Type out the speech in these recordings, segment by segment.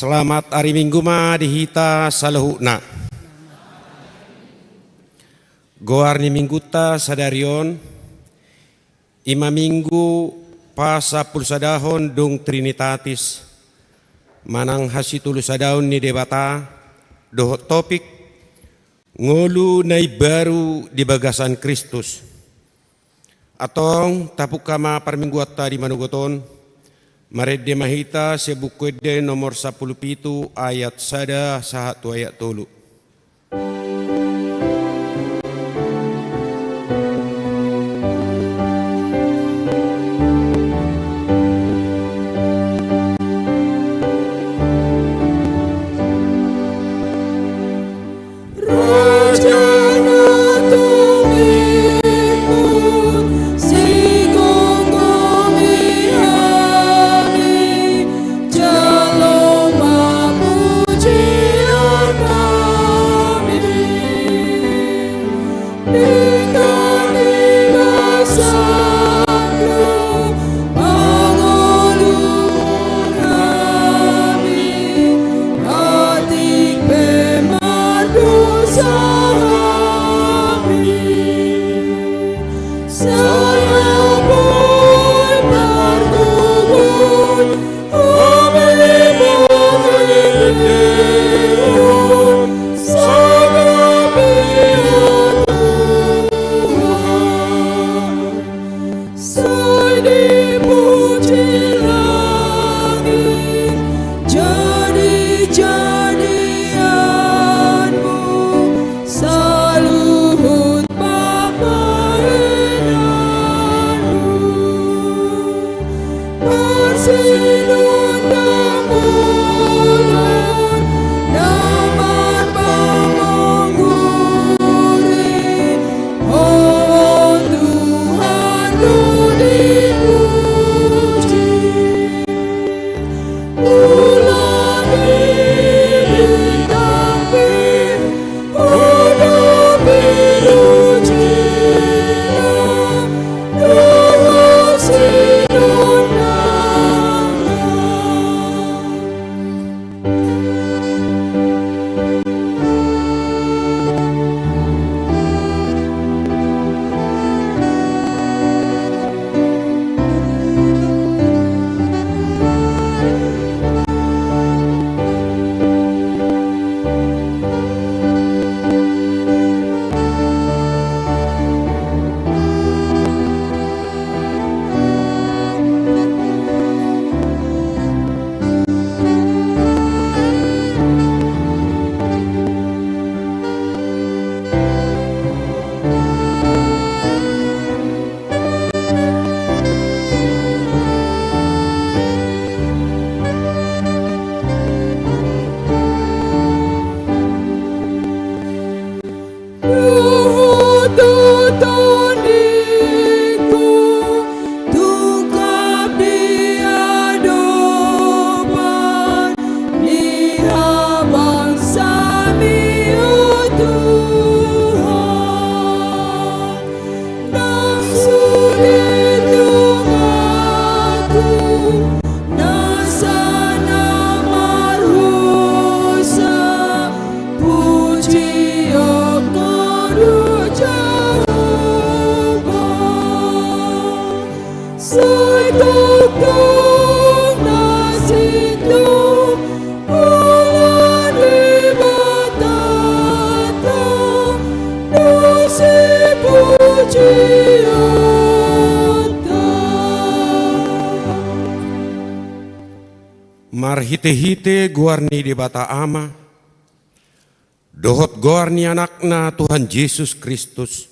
Selamat hari Minggu ma dihita salahuna. Goarni mingguta sadarion ima minggu pasa pulsadahon dung Trinitatis manang hasitulu sadaun ni debata doh topik ngolu nai baru di bagasan Kristus. Atong tapukama parmingguata di manugoton Maredde mahita sebukwede nomor 17 ayat sada sahatu ayat tolu. Marhite-hite guarni di bata ama, dohot guarni anakna Tuhan Yesus Kristus,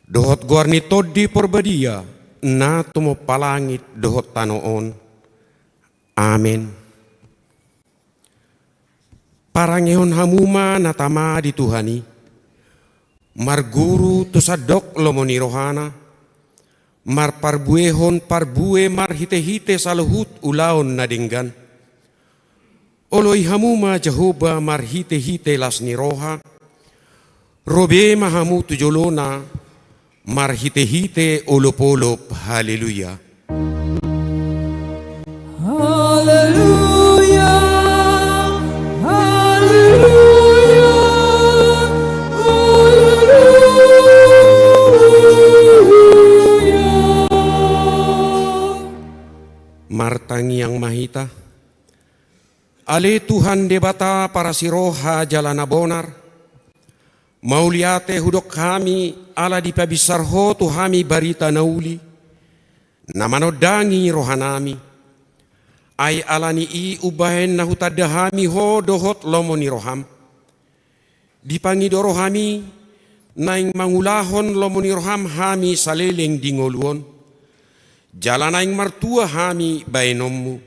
dohot guarni todi porbadia, na tumo palangit dohot tanoon. Amin. Parangehon hamuma natama di Tuhani, marguru tusadok lomoni rohana, mar parbuehon parbue mar hite-hite saluhut ulaon nadinggan. Oloi hamuma Jehovah mar hite-hite lasni roha, robe mahamu tujolona mar hite-hite olop-olop. Haleluya. Haleluya. martangi yang mahita. Ale Tuhan debata para siroha jalana bonar. Mauliate hudok kami ala dipabisarho tuhami barita nauli. Namanodangi rohanami. Ay alani i ubahen nahutadahami ho dohot lomoni roham. Dipangido rohami naing mangulahon lomoni roham hami saleleng dingoluon. Jalanaing martua hami baenommu.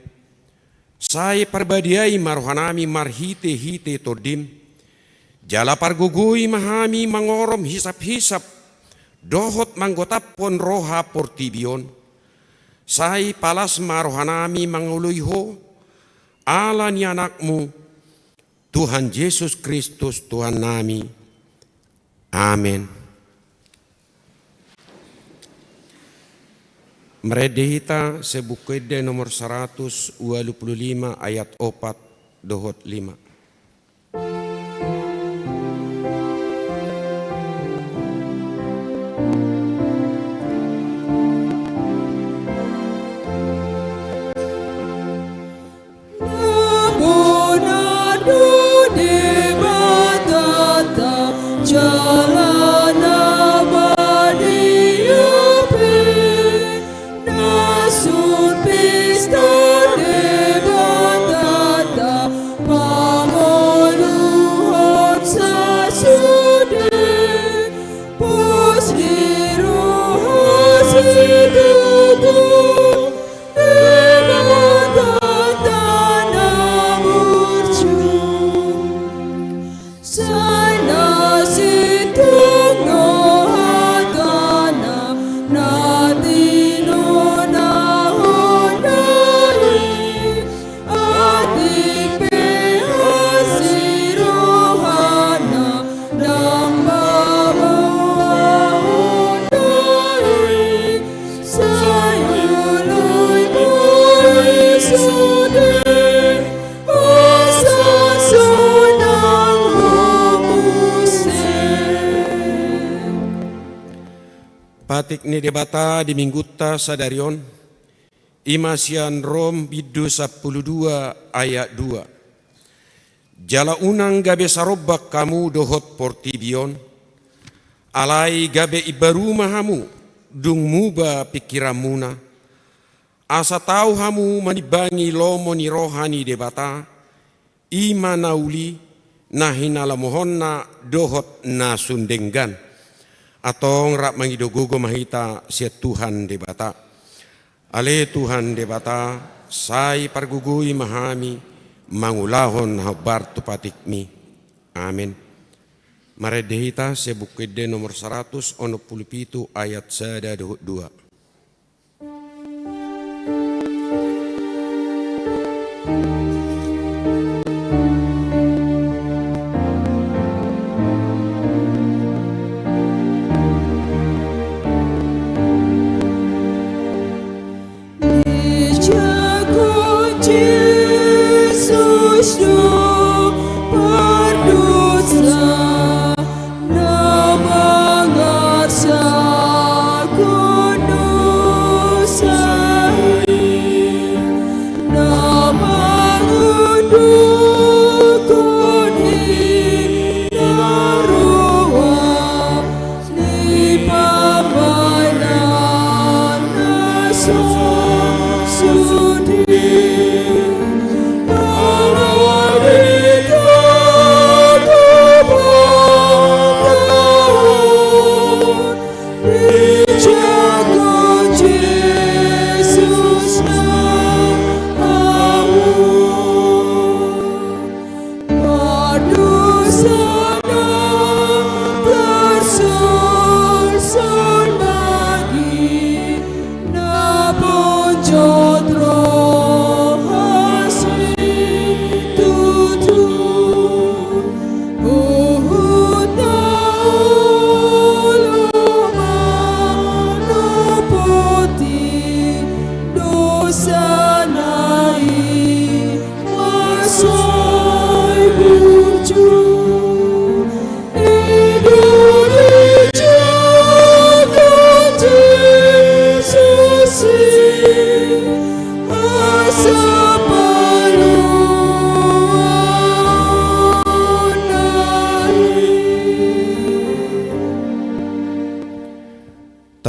Saya perbadiai marohanami marhite hite todim. Jala pargugui mahami mangorom hisap-hisap. Dohot manggotapon roha portibion. Saya palas marohanami manguluiho. Ala ni anakmu. Tuhan Yesus Kristus Tuhan nami. Amin. Meredehita sebukwede nomor 125 ayat 4 dohot 5. Patik ni debata di mingguta sadarion Imasian Rom bidu 12 ayat 2. Jala unang gabe sarobak kamu dohot portibion. Alai gabe ibaru mahamu dung muba pikiramuna. Asa tahu hamu manibangi lomo ni rohani debata. Ima nauli nahinala mohonna dohot nasundenggan. Atong rak mangidogogo mahita sia Tuhan debata. Ale Tuhan debata, sai pargugui mahami, mangulahon habar tupatikmi. Amin. Maredehita sebukwede nomor 117 ayat 1 2. Nama ngarsa kuno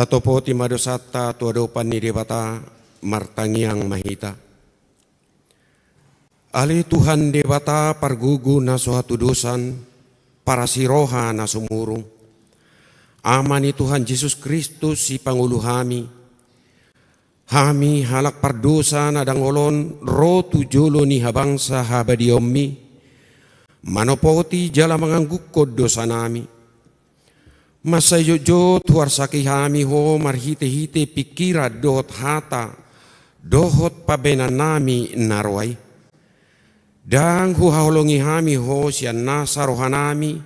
Tatopo ti madosatta tuadopan ni debata martangiang mahita. Ali Tuhan debata pargugu na suatu dosan para siroha na sumurung. Ama ni Tuhan Yesus Kristus si Pangulo hami. Hami halak pardosa na dangolon ro tujolo ni habangsa habadiommi. Manopoti jala manganggukod dosa nami. Masayojot warsaki hami ho marhite-hite pikira dohot hata. Dohot pabenan nami narway. Dang huhaholongi hami ho siyan nasa rohanami.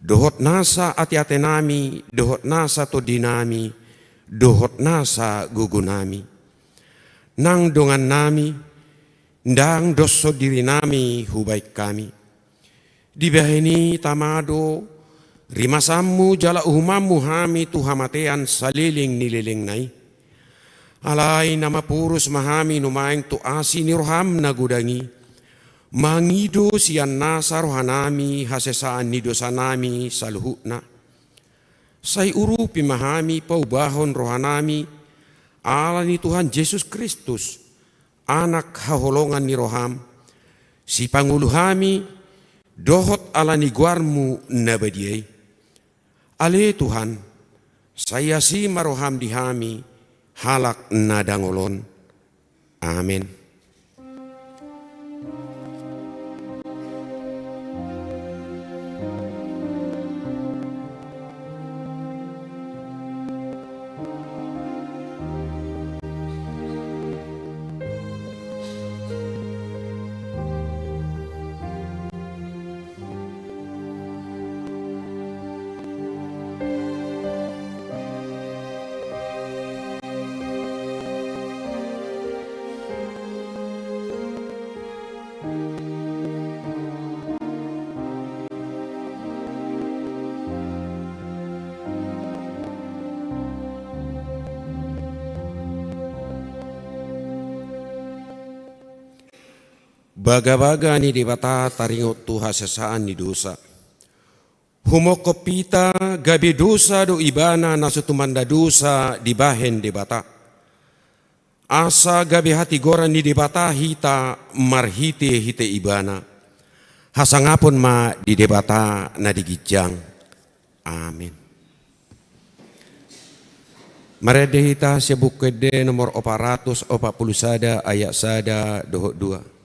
Dohot nasa ati-ate nami. Dohot nasa todinami. Dohot nasa gugunami. Nang dongan nami, ndang doso diri nami hubaik kami. Dibahini tamado, rimasammu jala uhumamu hami tuhamatean saliling nililing nai. Alay nama purus mahami numaing tu asi ni roham na gudangi. Mangido siyan nasa rohanami hasesaan ni dosa nami saluhutna. Say urupi mahami paubahon rohanami. Allah ni Tuhan Yesus Kristus, anak haholongan ni roham, si Pangulo hami, dohot ala ni guarmu nabadiay. Ale Tuhan, saya si maroham di hami, halak nadangolon. Amin. Baga-baga ni debata taringot tu hasesaan ni dosa. Humokopita gabi dosa do ibana nasutumanda dosa dibahen debata. Asa gabi hati goran ni debata hita marhite hite ibana. Hasangapon ma di debata na digijang. Amin. Marede hita sebukede nomor 440 sada ayat sada dohok 2.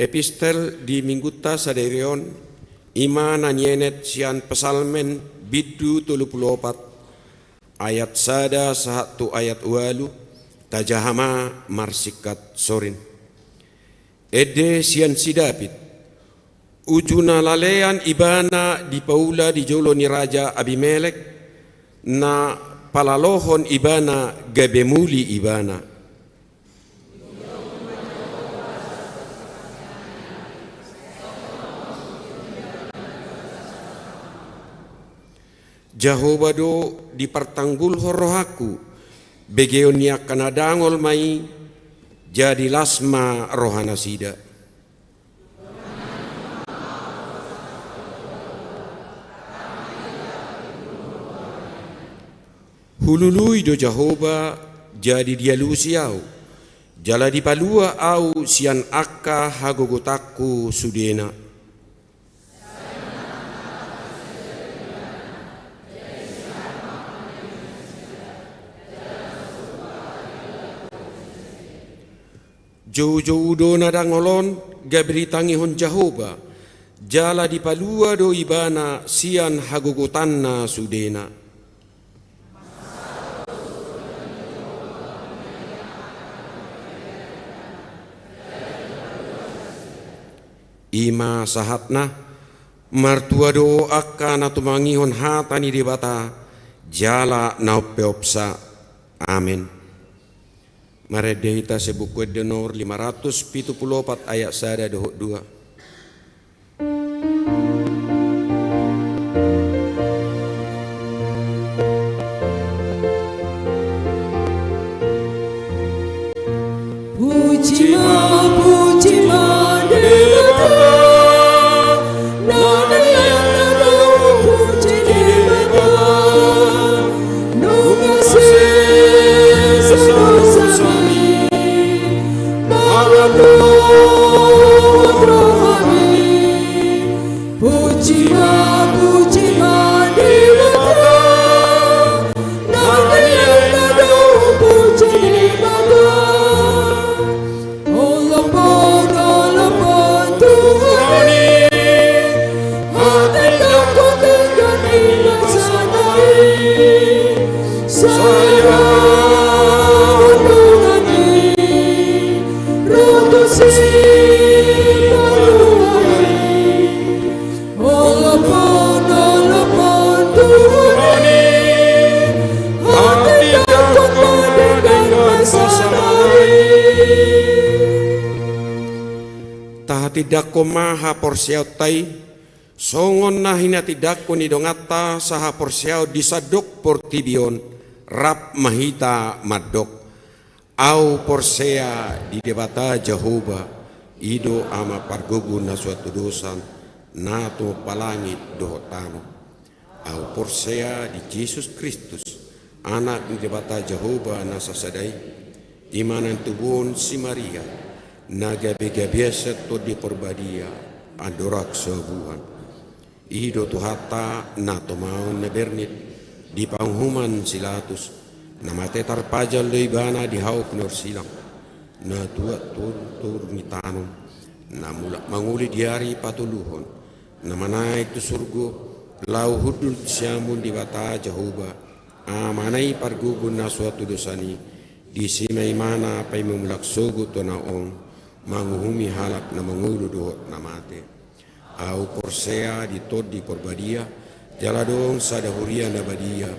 Epistel di Mingguta saderion ima nanyenet sian pesalmen bidu 34 ayat sada satu ayat walu tajahama marsikat sorin. Ede sian sidapit ujuna lalean ibana di paula di jolo ni raja Abimelek na palalohon ibana gabemuli ibana. Jehovah do dipertanggul rohaku begeonia kanadangol mai jadi lasma rohana sida. Hulului do Jehovah jadi dia lusiau jala dipalua au sian akka hagogotaku sudena. Jauh-jauh do nadangolon gabritangi hon Jehovah jala dipalua do ibana sian hagogotanna sudena. Ima sahatna martua do akka natumangihon hatani debata jala naupeopsa. Amin. Maredehita sebuku denor 574 ayat sada dohok 2. Tidak komaha porsiau tai songon nahina tidak koni dongata saha porsiau disadok portibion rap mahita madok au porsea di debata Jehovah ido ama pargogu na suatu dosan nato palangit dohotano au porsea di Yesus Kristus anak di debata Jehovah na sasadai imanan tubun si Maria naga bega biasa to di porbadia andorak sebuan ido tuhata na tomaon na bernit di panghuman silatus na matetar pajal do ibana di hauk nor silang na tuat tur ni tanom na mula manguli diari patuluhon na manai tu surgo lau hudul siamun di bata Jehovah amanai pargugun na suatu dosani di simai mana pai memulak sogo to na ong manguhumi halak na mangulu do na mate au porsea di tod di porbadia jala dong sada huria na badia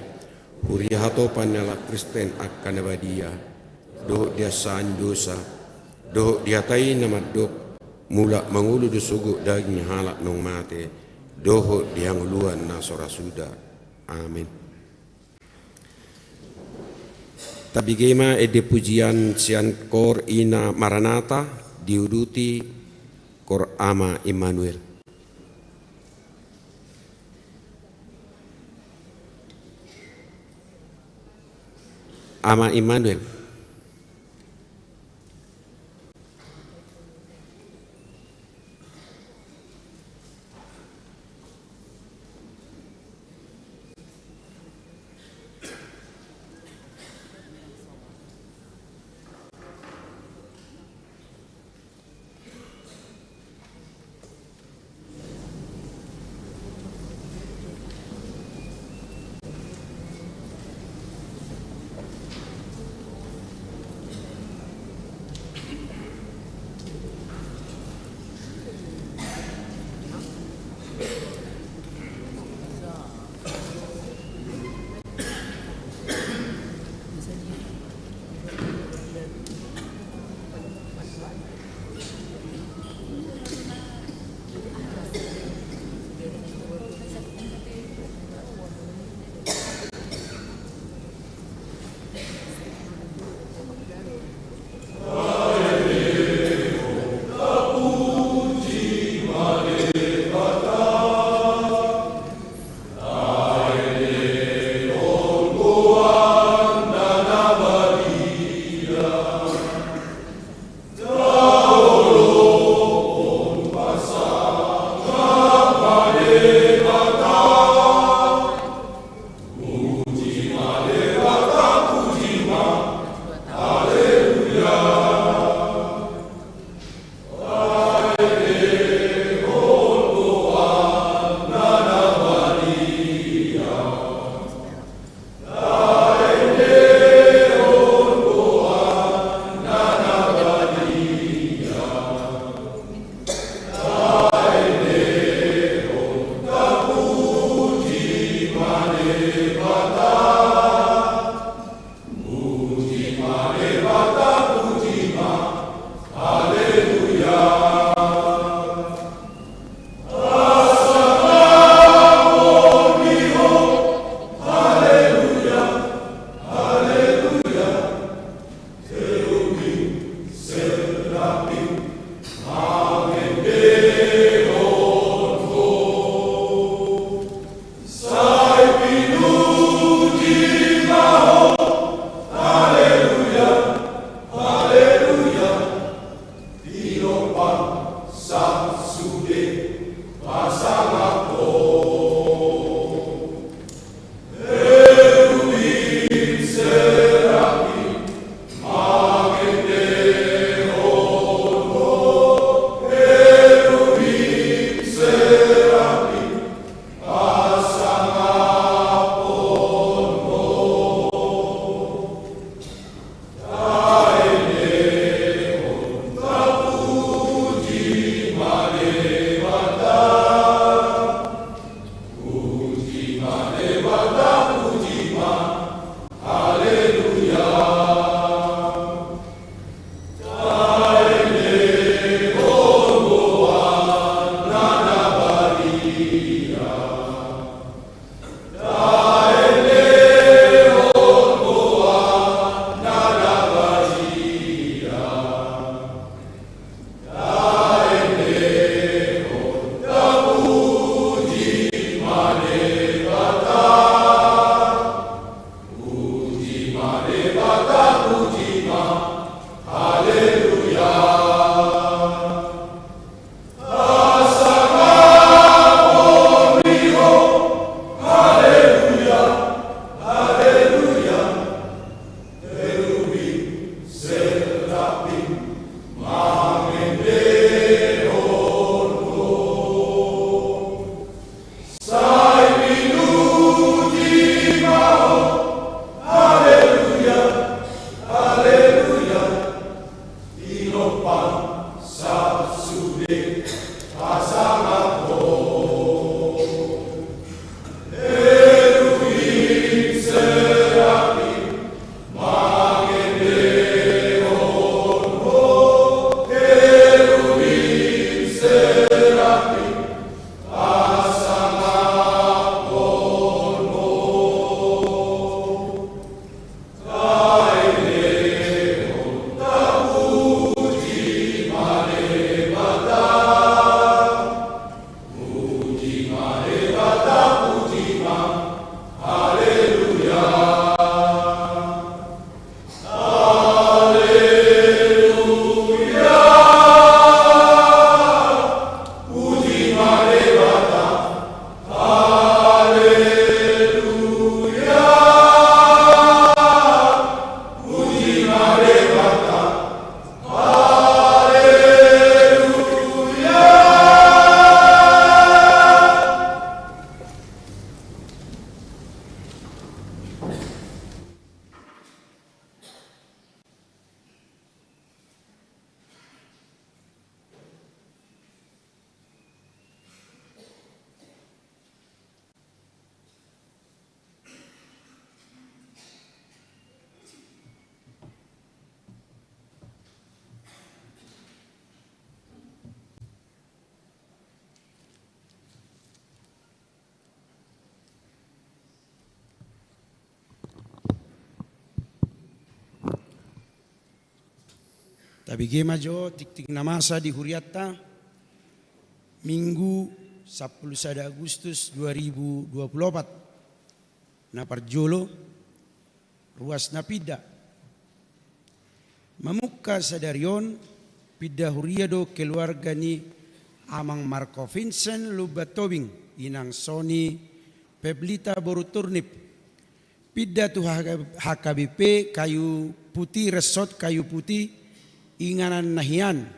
huria hatopan na Kristen akan na badia do dia san dosa do dia tai na madok mula mangulu do sugu daging halak nong mate doho dia nguluan na sora suda. Amin. Tabigema ede pujian sian kor ina Maranatha diuduti kor ama Immanuel. Ama Immanuel. Tapi gema jo tik namasa di huriatta Minggu 10 Agustus 2024. Na parjolo ruas na pida. Mamukka sadarion pida huriado keluarga ni amang Marco Vincent Lubatobing inang Sony Peblita Boruturnip. Pida tu HKBP kayu putih resort kayu putih Inganan Nahian,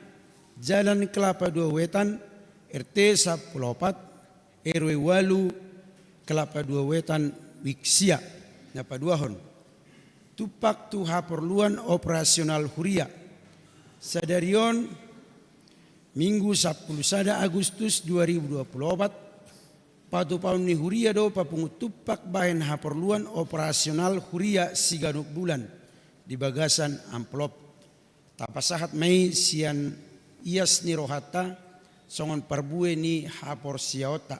Jalan Kelapa Dua Wetan, RT 14, RW Walu, Kelapa Dua Wetan, Wiksia, Napaduahon. Tupak tuha perluan operasional huria. Sadarion, Minggu 10 Agustus 2024, patu paun ni huria do papungut tupak bahan haperluan operasional huria siganuk bulan di bagasan amplop. Tapasahat Mei sian ias ni rohata songon parbue ni hapor siaota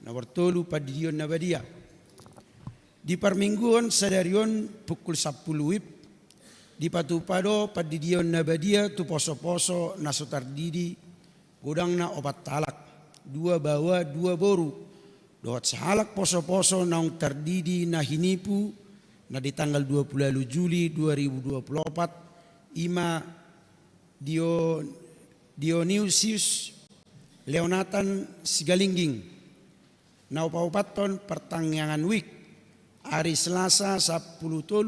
na bertolu padidion na badia. Di parmingguan sadarion pukul 10 wib di patupado padidion na badia tu poso-poso na sotardidi godang na obat talak dua bawa dua boru doat sahalak poso-poso naung tardidi na hinipu na di tanggal 20 Juli 2024 Ima Dionysius Leonatan Sigalingging na upaupaton pertangyangan wik hari Selasa 10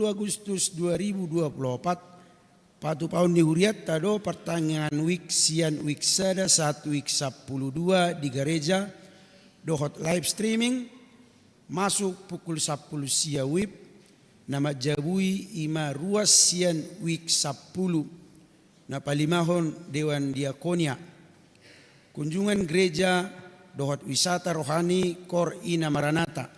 Agustus 2024 patu paun di huriat tado pertangyangan wik sian wik sada 1 wik 12 di gereja dohot live streaming masuk pukul 10 sia wib nama jabui ima ruas sian wik 10 na palimahon Dewan Diakonia kunjungan gereja dohot wisata rohani Kor Ina Maranata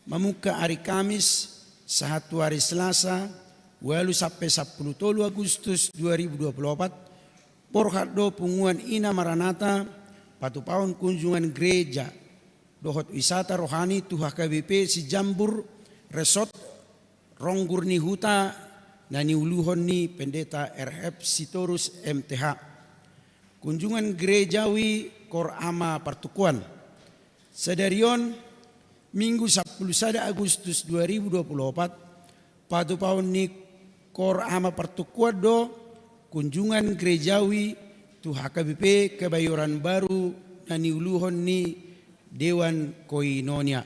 mamuka hari Kamis sahatu hari Selasa walu sampai 10 Agustus 2024 porhat do punguan Ina Maranata patu paun kunjungan gereja dohot wisata rohani tuha KBP si Jambur Resort Ronggur ni huta na niuluhon ni pendeta RF Sitorus MTH. Kunjungan gerejawi Kor Ama Pertukuan. Sadarion Minggu 10 Agustus 2024 padu paun ni Kor Ama Pertukuan do kunjungan gerejawi tu HKBP Kebayoran Baru na niuluhon ni Dewan Koinonia.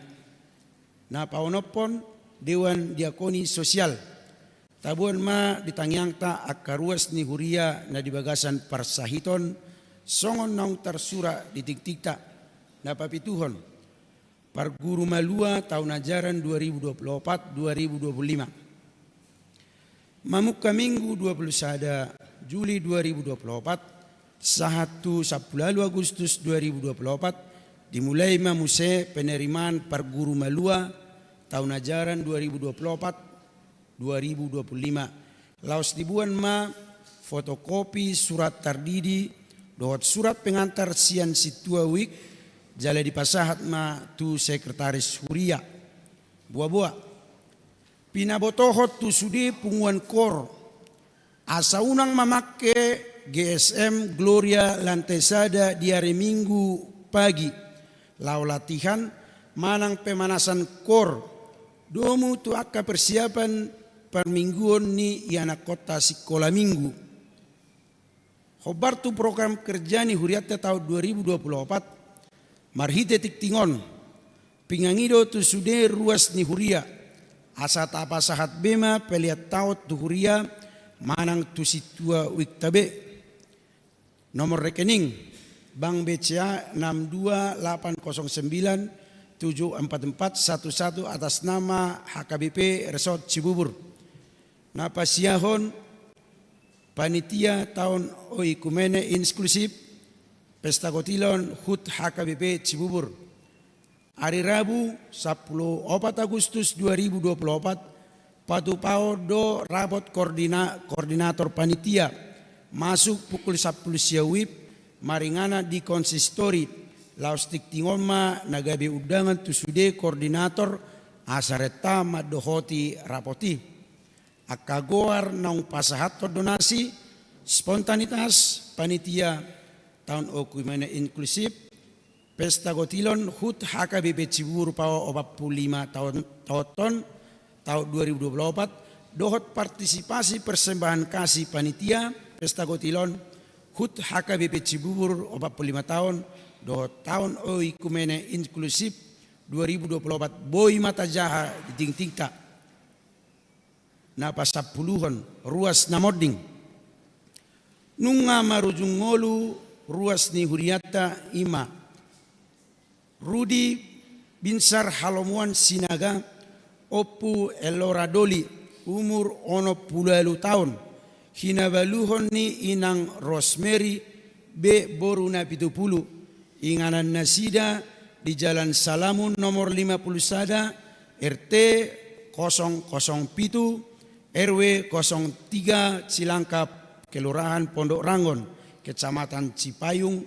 Na paunopon Dewan Diakoni Sosial tabuan ma ditangyang ta akaruas ni huria na di bagasan parsahiton songon naung tersura di tiktikta na papituhon parguru malua tahun ajaran 2024-2025 mamuka Minggu 21 Juli 2024 sahatu 10 Agustus 2024 dimulai mamuse penerimaan parguru malua tahun ajaran 2024-2025. Laos dibuan ma fotokopi surat tardidi dohot surat pengantar sian situa wik jala dipasahat ma tu sekretaris huria. Buah-buah. Pinabotohot tu sudi punguan kor. Asa unang mamake GSM Gloria Lantesada di hari Minggu pagi. Lau latihan manang pemanasan kor. Domu tu akka persiapan permingguan ni anak kota sekolah minggu. Hobar tu program kerja ni huriatnya tahun 2024. Marhite tiktingon. Pingangido tu sude ruas ni huria. Asa tapa sahat bema peliat taut tu huria manang tu situa wiktabe. Nomor rekening Bank BCA 62809 74411 atas nama HKBP Resort Cibubur. Napa siahon panitia tahun oikumene inklusif pesta kotilon HUT HKBP Cibubur. Hari Rabu 10 Agustus 2024 patu pao do rabot koordinator panitia masuk pukul 10 siawib maringana di konsistori. Laos tiktingon ma nagabi undangan tu sude koordinator asareta madohoti rapoti. Akagoar naung pasahat donasi Spontanitas panitia tahun okumene inklusif Pesta Gotilon HUT HKBP Cibubur PAO 45 tahun 2024 dohot partisipasi persembahan kasih panitia Pesta Gotilon HUT HKBP Cibubur 45 tahun dohot tahun okumene inklusif 2024 Boy Mata Jaha di Tingtingta napa 10 ruas namoding nunga marujung ngolu ruas ni huriata ima Rudi Binsar Halomuan Sinaga Opu Eloradoli umur 60 tahun hinabaluhon ni inang Rosemary B Boruna 70 inganan nasida di Jalan Salamun nomor 51 RT 007 RW 03 Cilangkap Kelurahan Pondok Rangon, Kecamatan Cipayung,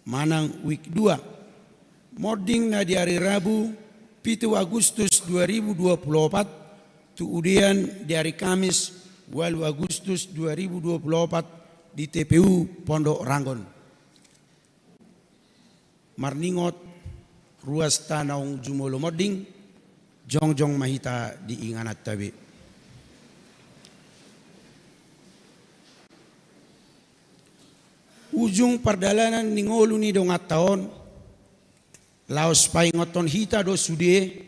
Manang Week 2. Moding na di hari Rabu, 7 Agustus 2024, tuudian di hari Kamis, 8 Agustus 2024 di TPU Pondok Rangon. Marningot, ruas Tanaung Jumolo Moding, Jongjong Mahita di Inganat Tabe. Ujung perdalanan ningolu ni dong ataon laos paingoton hita do sudie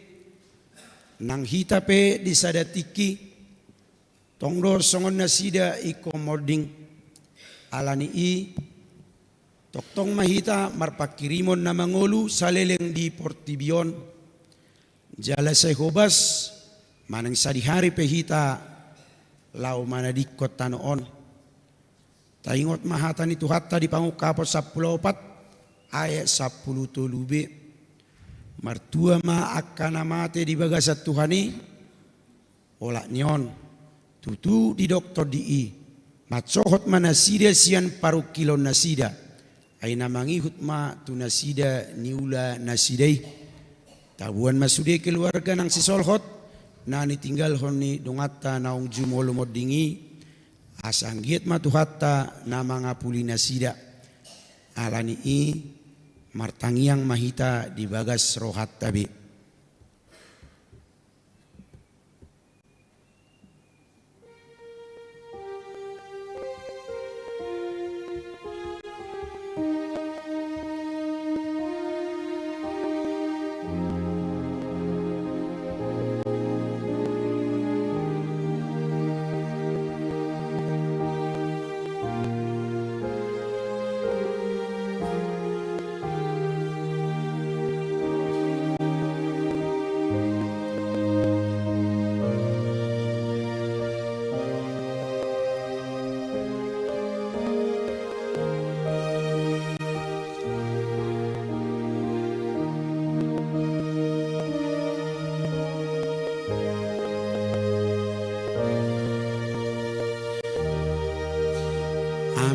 nang hita pe di sadatiki tongdo songon nasida iko moding alani i toktong mahita marpakirimon na mangolu saleleng di Portibion jala sehobas manang sadihari pe hita lau manadikot tanoon. Taingot mahatan itu hatta di pangukapot 14 ayat 10 tolube. Martua ma akan amate di bagasat Tuhani. Ola nyon. Tutu di doktor di matsohot manasida sian paru kilon nasida. Ay namangihut ma tu nasida niula nasidai. Tabuan masude keluarga nang sisolhot. Nani tinggal honi dongata naung jumolo modingi. Asanggiat matuhatta nama ngapuli nasida alani i martangiang mahita di bagas rohat tabi.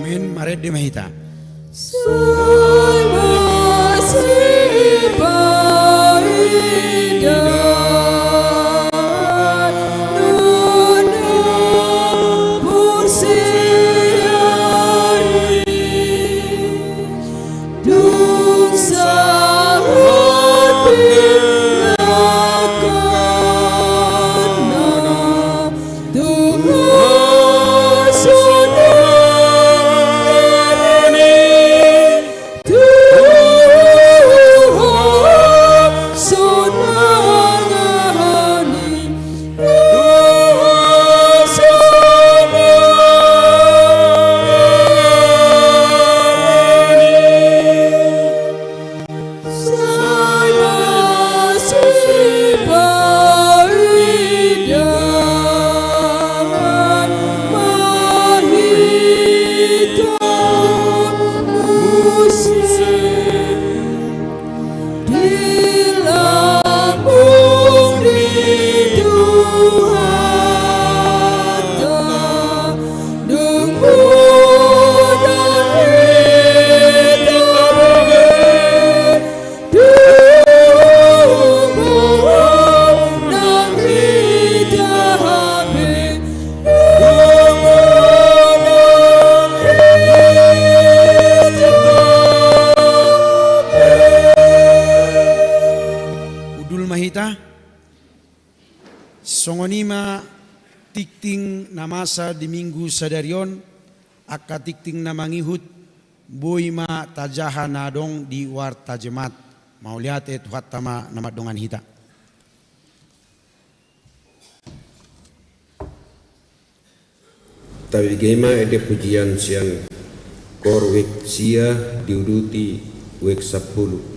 Amin, mari di mahita. Sonara namasa di minggu sadarion akatikting namangihut boima tajaha nadong di warta jemaat. Mau lihat itu hatama nama dongan hita. Tapi gema ede pujian siang korwek sia diuduti wek 10.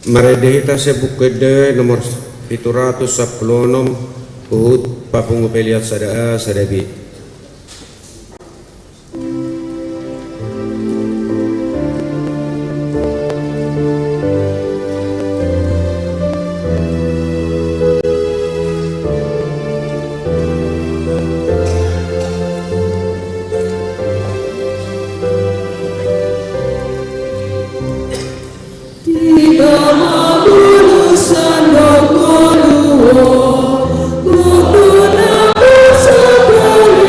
Maredehita sebukede nomor 716 Uhud Papungu Peliat Sadaa Sadabi. Kudu nama sekali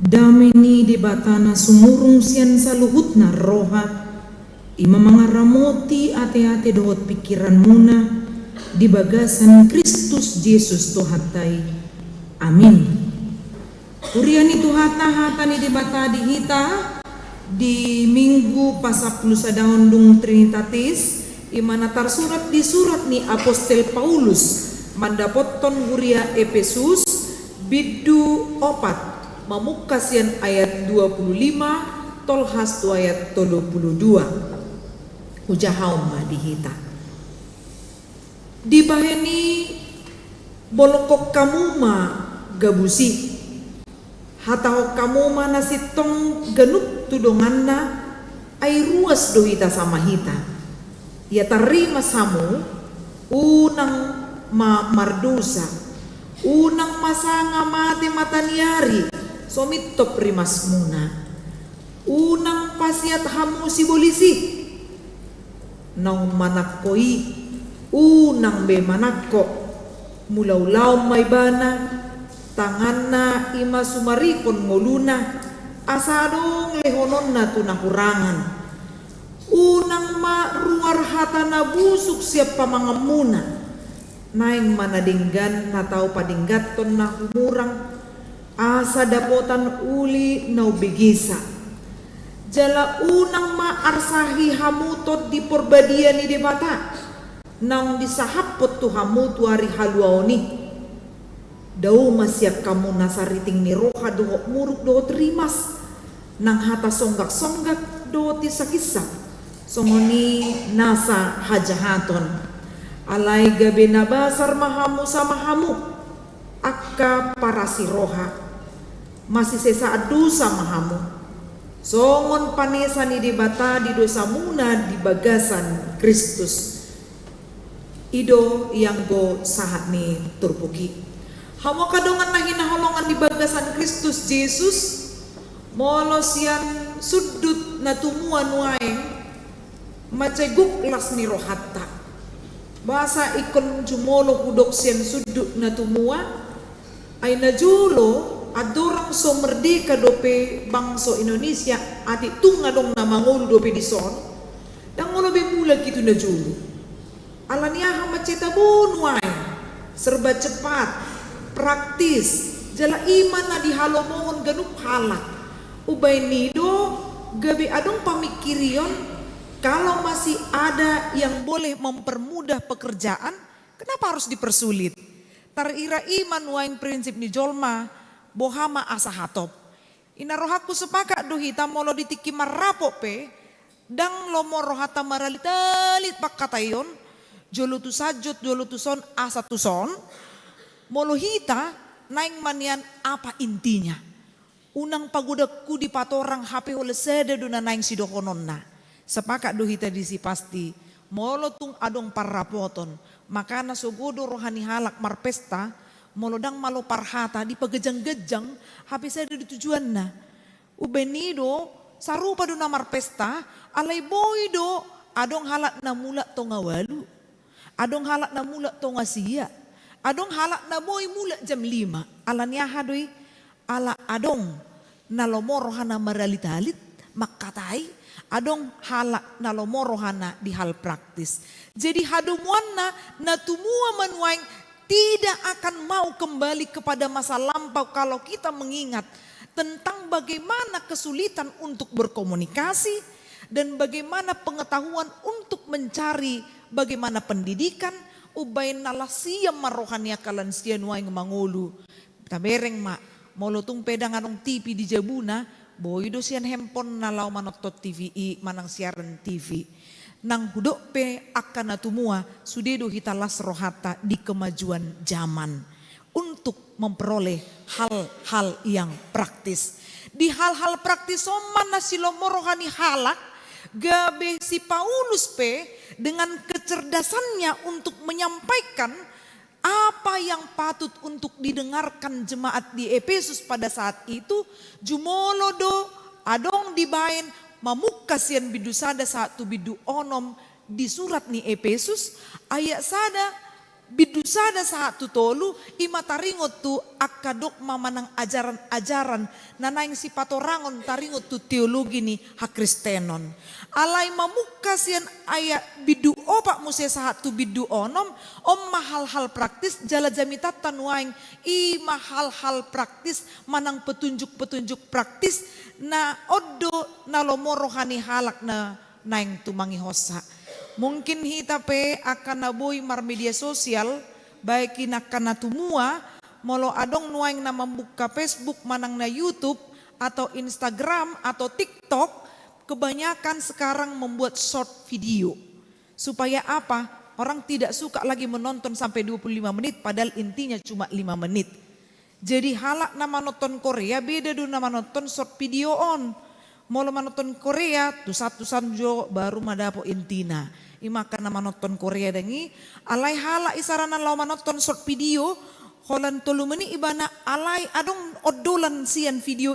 Dameni di batana sumurung sian saluhutna roha, ima mangaramoti ate-ate dohot pikiran muna di bagasan Kristus Yesus tohatai. Amin. Uriani tuhatna hatani di bata di hita di minggu pasapulu sadahon dung Trinitatis imana tersurat di surat ni Apostel Paulus mandapotton guria Efesus bidu opat mamukasian ayat 25 tolhas tu ayat 32 ujahaum dihita dibaheni bolokok kamu ma gabusi hatahok kamu ma nasitong genuk tudonganna ay ruas dohita sama hita ya terima samu unang mardusa unang masanga mati mataniari somitop rimas muna unang pasiat hamu si bolisi naung manakoi unang be manakko mulaulaw may bana tanganna ima sumarikon ngoluna asadong lehonon na tunakurangan unang maruar hata na busuk siap pamangamuna naing manadinggan na tao padinggaton na humurang asa dapotan uli na ubigisa jala unang maarsahi hamutot di porbadian ni debata nang disahapot tu hamutu hari haluaoni daw masyak kamu nasariting ni roha dohok muruk dohot rimas nang hata songgak-songgak dohot isakisa songoni nasa hajahaton alay gabi nabasar mahamu sama hamu akka para si roha masih sesa dosa mahamu songon panesa ni dibata di dosa muna di bagasan Kristus ido yang go sahat ni turpuki hamu kadongan na hinaholongan di bagasan Kristus Yesus molos yan sudut na tumuan waeng maceguk las ni rohatta basa ikon jumolo hudok sian sudut na tumua ay najulo adorang so merdeka dope bangso Indonesia ati tunga dong na mangulu dope dison dan ngolo be mula gitu na julu alania maceta bunway serba cepat praktis jala iman na dihalomohon ganuk halak ubay nido gabi adong pamikirion kalau masih ada yang boleh mempermudah pekerjaan kenapa harus dipersulit tarira iman waing prinsip ni jolma bohama asahatop ina rohaku sepakat dohita molo ditiki marapo pe dang lomo rohata maralitalit pakatayon jolutu sajut jolutu son asa tuson molo hita naing manian apa intinya unang pagudaku di patorang HP oleh seda duna naing sidokononna sepakat dohita disi pasti molo tung adong parapoton makana sogodo rohani halak marpesta molodang malo parhata di pagejang-gejang habis ada di tujuan na ubenido sarupa do namar pesta alay boydo adong halak na mula tonga walu adong halak na mula tonga siya adong halak na boy mula jam 5 alanya hadoy ala adong nalomorohana maralitalit makatay adong halak nalomorohana di hal praktis jadi hadumuanna na tumua manuaing tidak akan mau kembali kepada masa lampau kalau kita mengingat tentang bagaimana kesulitan untuk berkomunikasi dan bagaimana pengetahuan untuk mencari bagaimana pendidikan ubain nalasiyam marohania kalan sian waing mangulu tabereng mak molotung pedang anong TV di Jabuna boy do sian handphone nalau manotot TVI manang siaran TV nang hudok pe akan natumua sudedo hitalas rohata di kemajuan zaman untuk memperoleh hal-hal yang praktis. Di hal-hal praktis soman nasilomo rohani halak gabe si Paulus pe dengan kecerdasannya untuk menyampaikan apa yang patut untuk didengarkan jemaat di Efesus pada saat itu jumolodo adong dibain mamukas yan bidu sada satu bidu onom di surat ni Efesus ayat sada Bidu sada satu tolu ima taringot tu akadok mamanang ajaran-ajaran nanaing si patorangon taringot tu teologi ni hakristenon. Alai mamuka sian ayat bidu opak muse satu bidu onom mahal-hal praktis jala jamitat tanuaing mahal-hal praktis manang petunjuk-petunjuk praktis na odo na lomo rohani halak na naing tumangi hosa. Mungkin hita pe akan naboy mar media sosial baik akan natumua molo adong nuaing na membuka Facebook manang na YouTube atau Instagram atau TikTok, kebanyakan sekarang membuat short video. Supaya apa? Orang tidak suka lagi menonton sampai 25 menit padahal intinya cuma 5 menit. Jadi halak nama nonton Korea beda do nama nonton short video on. Molo menonton Korea tu satu sanjo baru madapo intina. Imakan nama nonton Korea dengi alai hala isarana lau menonton short video holan tolu meni ibana alai adong odolan sian video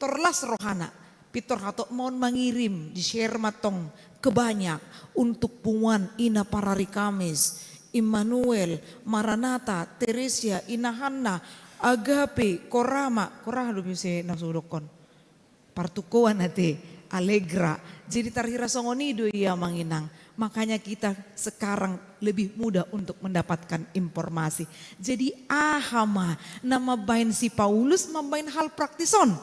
torlas rohana. Pitor hatok mohon mengirim di share matong kebanyak untuk punguan ina parari Kamis, Immanuel, Maranatha, Teresia, Inahanna, Agape, Korama lu bisa nasudokon. Partukuan hati, Allegra. Jadi tarhira songonido ya manginang. Makanya kita sekarang lebih mudah untuk mendapatkan informasi. Jadi ahama nama bain si Paulus membain hal praktison.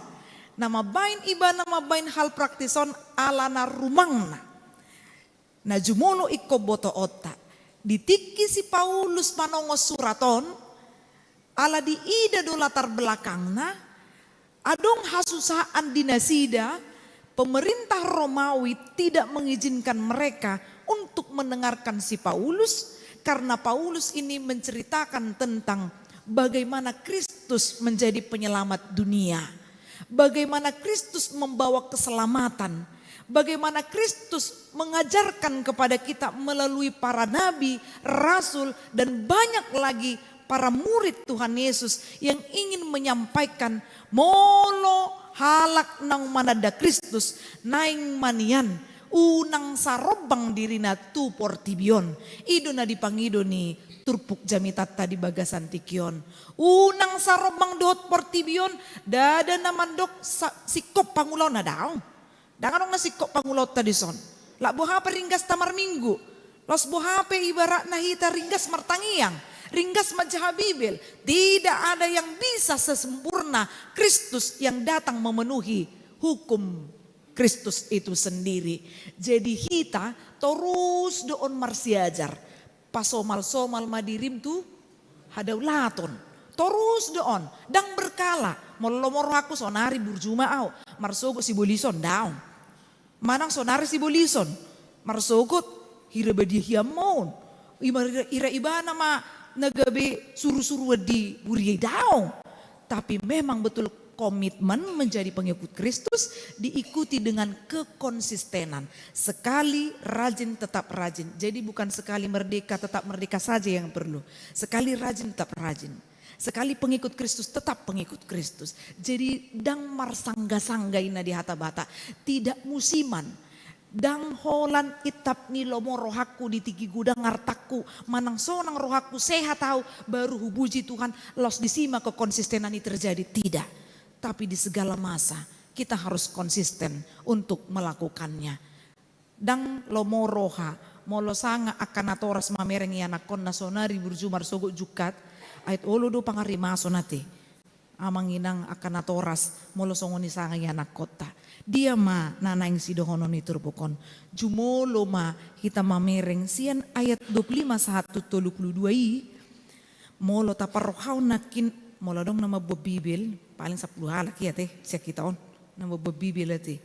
Nama bain iba nama bain hal praktison alana rumangna. Na jumono iko boto otak. Ditiki si Paulus manongos suraton. Ala di ida do latar belakangna. Adong hasusaan dinasida, pemerintah Romawi tidak mengizinkan mereka untuk mendengarkan si Paulus karena Paulus ini menceritakan tentang bagaimana Kristus menjadi penyelamat dunia, bagaimana Kristus membawa keselamatan, bagaimana Kristus mengajarkan kepada kita melalui para nabi, rasul dan banyak lagi para murid Tuhan Yesus yang ingin menyampaikan molo halak nang manada Kristus naing manian unang sarobang dirina tu portibion idona dipangido ni turpuk jamitat tadi bagasan tikion unang sarobang dot portibion dada namandok sikop pangulau na daw dangan na sikop pangulau tadi son lak bohape ringgas tamar minggu los bohape ibarat nahita ringgas martangiang ringgas majah Bibel, tidak ada yang bisa sesempurna Kristus yang datang memenuhi hukum Kristus itu sendiri. Jadi kita terus doon marsiajar. Pasomal-somal madirim tu hadaulaton. Terus doon, dang berkala. Molomoro aku sonari burjuma au, marsogo si bolison daun. Manang sonari si bolison, marsogot hirabadi hiamon. Ira ibana ma nagabe suruh-suruh di buriai daung. Tapi memang betul komitmen menjadi pengikut Kristus diikuti dengan kekonsistenan. Sekali rajin tetap rajin. Jadi bukan sekali merdeka tetap merdeka saja yang perlu. Sekali rajin tetap rajin. Sekali pengikut Kristus tetap pengikut Kristus. Jadi dang marsangga-sangga ina di hata bata. Tidak musiman. Dang holan itap ni lomo rohaku di tigi gudang ngartaku manang sonang rohaku sehat tahu baru hubuji Tuhan los disima kekonsistenan ini terjadi tidak, tapi di segala masa kita harus konsisten untuk melakukannya. Dang lomo roha molo sanga akan atoras mamereng anak kon nasonari burjumar sogo jukat ait olo do pangarima sonate amanginang akan atoras molo songoni sanga anak kota. Dia ma nanaing sidohono ni turbukon. Jumolo ma kita mamereng sian ayat 25:1-32 molo taparohaw nakin molo dong nama Bibil paling 10 halak ya teh siya kita on nama Bibil teh.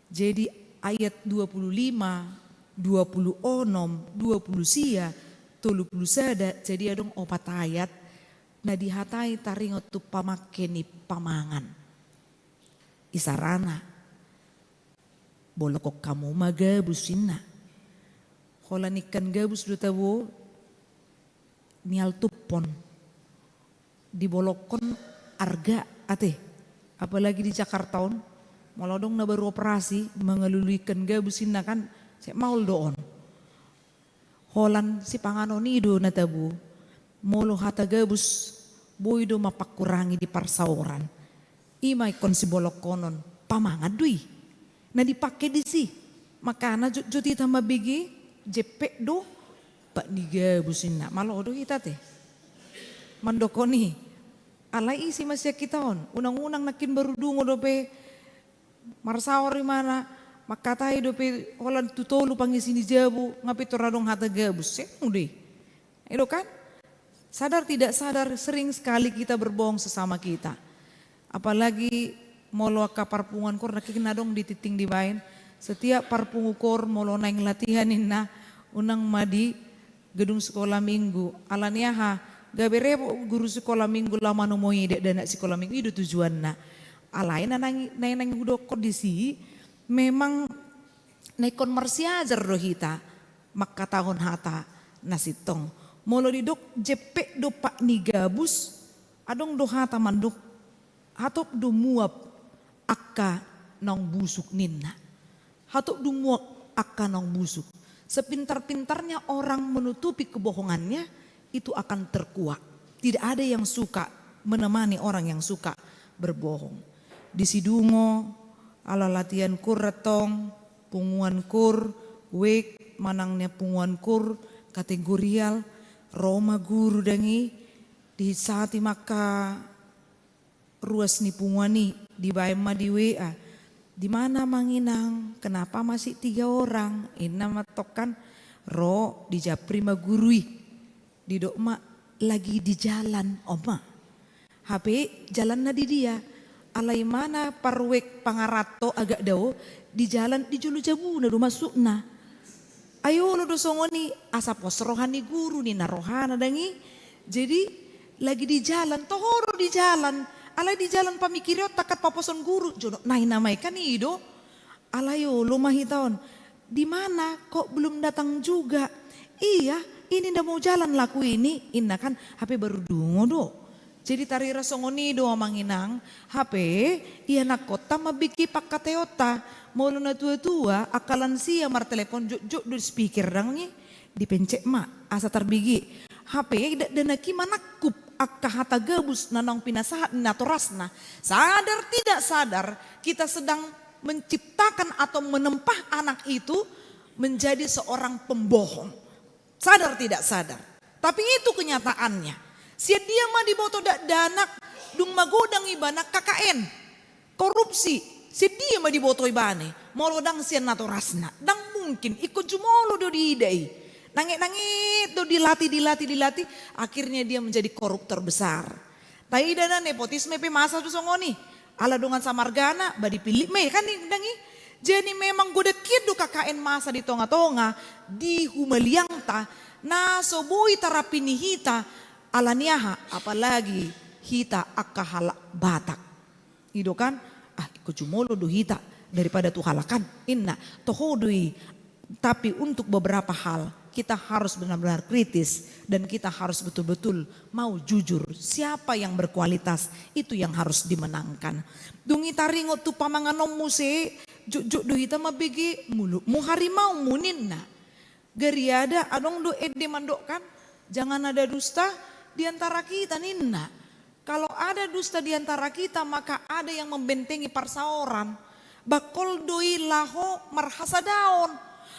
Jadi ayat 25, 26, 20 sia, 30 sada jadi adong 4 ayat na dihatai taringot tu pamakeni pamangan. Isarana bolokok kamu magabus na. Holan ikan gabus do tabo nial tupon. Dibolokon arga ate. Apalagi di Jakarta on. Molodong na baru operasi mengelului ikan gabus na kan saya maul doon. Holan si pangano nido na tabo. molo hata gabus boy do mapakurangi di parsauran. Imay kon si bolok konon pamangan dui. Na dipakai di si. Makana juti tama bigi jepek do pak ni gabusin na malo do kita teh. Mandokoni alai isi masya kita on. Unang-unang nakin baru dungo do pe marsaor mana makatai do pe holan tutolu pangisi ni jabu ngapi toradong hata gabus. Semu deh. Itu kan? Sadar tidak sadar sering sekali kita berbohong sesama kita. Apalagi molo ka parpungan kor nakin dong dititing di bain. Setiap parpungukor molo naing latihanin na unang madi gedung sekolah minggu. Alania ha gabere guru sekolah minggu lama nomoi dek dana sekolah minggu itu tujuan na. Alain nang udah kondisi memang naikon marsiajar rohita maka tahun hata nasitong. Molo didok jepek do pak ni gabus adong do hata manduk hatop do muap akka nong busuk ninna. Hatop do muap akka nong busuk. Sepintar-pintarnya orang menutupi kebohongannya itu akan terkuak. Tidak ada yang suka menemani orang yang suka berbohong. Di sidungo ala latihan kur retong punguan kur wek manangnya punguan kur kategorial Roma guru dangi di saat maka ruas ni punguani di baima di WA di mana manginang kenapa masih 3 orang ina matokan ro di japri magurui di dokma lagi di jalan oma HP jalan na di dia alai mana parwek pangarato agak dao di jalan di julu jabu na masuk na. Ayo lo dosongoni asa pos rohani guru ni narohana dangi. Jadi lagi di jalan tohoro di jalan. Alai di jalan pamikirio takat paposon guru jono nai namai kan ido. Alayo lo mahitaon. Di mana kok belum datang juga? Iya, ini ndak mau jalan laku ini. Inna kan HP baru dungo do. Jadi tari rasongoni do manginang HP iya nak kota mabiki pakateota. Molo na tua-tua akalan siya mar telepon juk do speaker dangi dipencet mak asa terbigi. HP danaki manakup akka hata gabus nanang pinasahat natorasna. Sadar tidak sadar kita sedang menciptakan atau menempah anak itu menjadi seorang pembohong. Sadar tidak sadar. Tapi itu kenyataannya. Sia dia mah diboto danak dung magodang ibana KKN. Korupsi. Si dia mah diboto ibane. Molo dang sian natorasna. Dang mungkin ikut jumolo do diidai. Nangit-nangit do dilatih. Akhirnya dia menjadi koruptor besar. Tai dana nepotisme pe masa do songoni. Ala dongan samargana badi pilih me kan dangi. Jadi memang goda kidu KKN masa di tonga-tonga. Di humaliangta. Na soboi tarapini hita. Alaniaha apalagi hita akka halak batak. Ido kan. Kujumolo do hita daripada tu halakan inna tohodui. Tapi untuk beberapa hal kita harus benar-benar kritis dan kita harus betul-betul mau jujur. Siapa yang berkualitas itu yang harus dimenangkan. Dungi taringo tu pamanganom muse juk do hita mabigi mulu mu harimau muninna. Geriada adong do edde mandokkan jangan ada dusta di antara kita ninna. Kalau ada dusta di antara kita maka ada yang membentengi parsaoran. Bakol doi laho marhasadaon.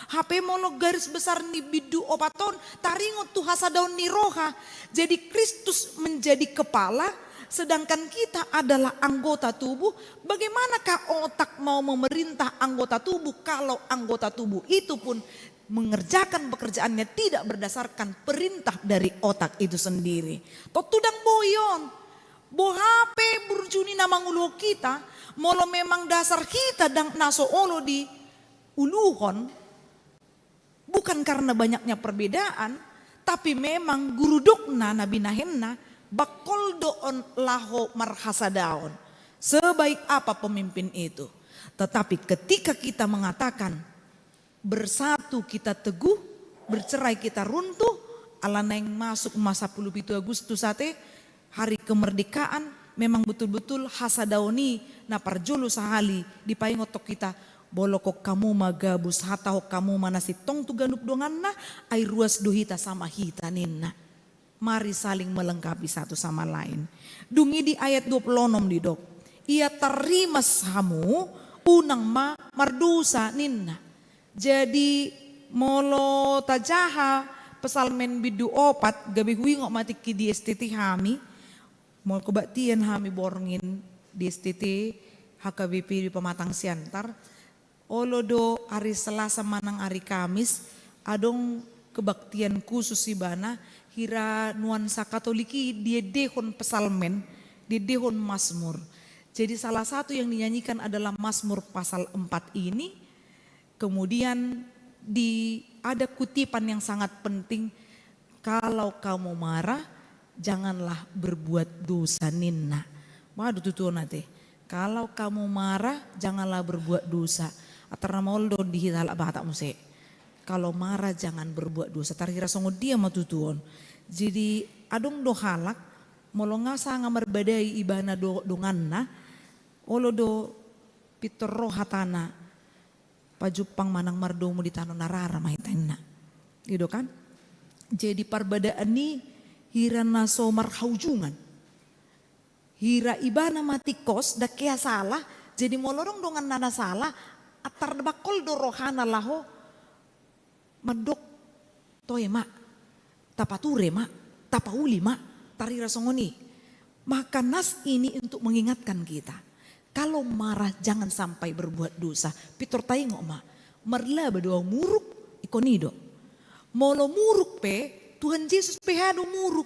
HP molo garis besar ni bidu opaton taringot tu hasadaon ni roha. Jadi Kristus menjadi kepala sedangkan kita adalah anggota tubuh. Bagaimanakah otak mau memerintah anggota tubuh kalau anggota tubuh itu pun mengerjakan pekerjaannya tidak berdasarkan perintah dari otak itu sendiri. Totudang boyon. Bo HP burjuni na mangulo kita, molo memang dasar kita dang naso olo di uluhon, bukan karena banyaknya perbedaan, tapi memang gurudokna nabinahenna bakol doon laho marhasadaon. Sebaik apa pemimpin itu. Tetapi ketika kita mengatakan bersatu kita teguh, bercerai kita runtuh, ala neng masuk masa 17 Agustus sate, hari kemerdekaan memang betul-betul hasadaoni na parjolo sahali di paingotok kita bolokok kamu magabus hatahok kamu manasi tong tu ganup donganna ay ruas dohita sama hita ninna. Mari saling melengkapi satu sama lain. Dungi di ayat 26 di dok. Ia terima samu unang mardusa ninna. Jadi molo tajaha pesalmen bidu opat gabi hui ngok mati ki di STT hami. Mau kebaktian hami borngin di STT HKBP di Pematang Siantar. Olodo hari Selasa manang hari Kamis adong kebaktian khusus ibana hira nuansa Katoliki dia dehon pesalmen, dia dehon Mazmur. Jadi salah satu yang dinyanyikan adalah Mazmur pasal 4 ini. Kemudian ada kutipan yang sangat penting, kalau kamu marah janganlah berbuat dosa ninna. Waduh tutu nanti. Kalau kamu marah janganlah berbuat dosa. Atarna moldo dihital abata muse. Kalau marah jangan berbuat dosa. Tarhira songo dia matutuon. Jadi adong do halak molonga sanga merbadai ibana donganna. Olo do pitoro hatana pajupang manang mardomu di tanah narara mahitenna. Gitu kan? Jadi perbedaan ini hira naso marhaujungan. Hira ibana mati kos dak kea salah. Jadi molorong dongan nana salah. Atar bakol do rohana laho medok toye mak tapature mak tapauli mak tarira songoni. Maka nas ini untuk mengingatkan kita, kalau marah jangan sampai berbuat dosa. Pitor taingo mak merla berdoa muruk ikonido molo muruk pe Tuhan Yesus pehado muruk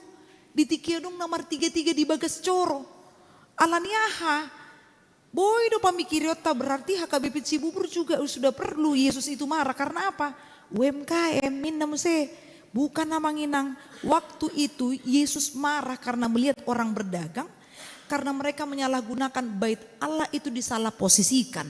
ditikiadong nomor 33 di bagas coro alaniaha. Boy do pamikiriota berarti HKBP Cibubur juga sudah perlu Yesus itu marah karena apa? UMKM minam se bukan nama nginang. Waktu itu Yesus marah karena melihat orang berdagang, karena mereka menyalahgunakan bait Allah itu disalah posisikan.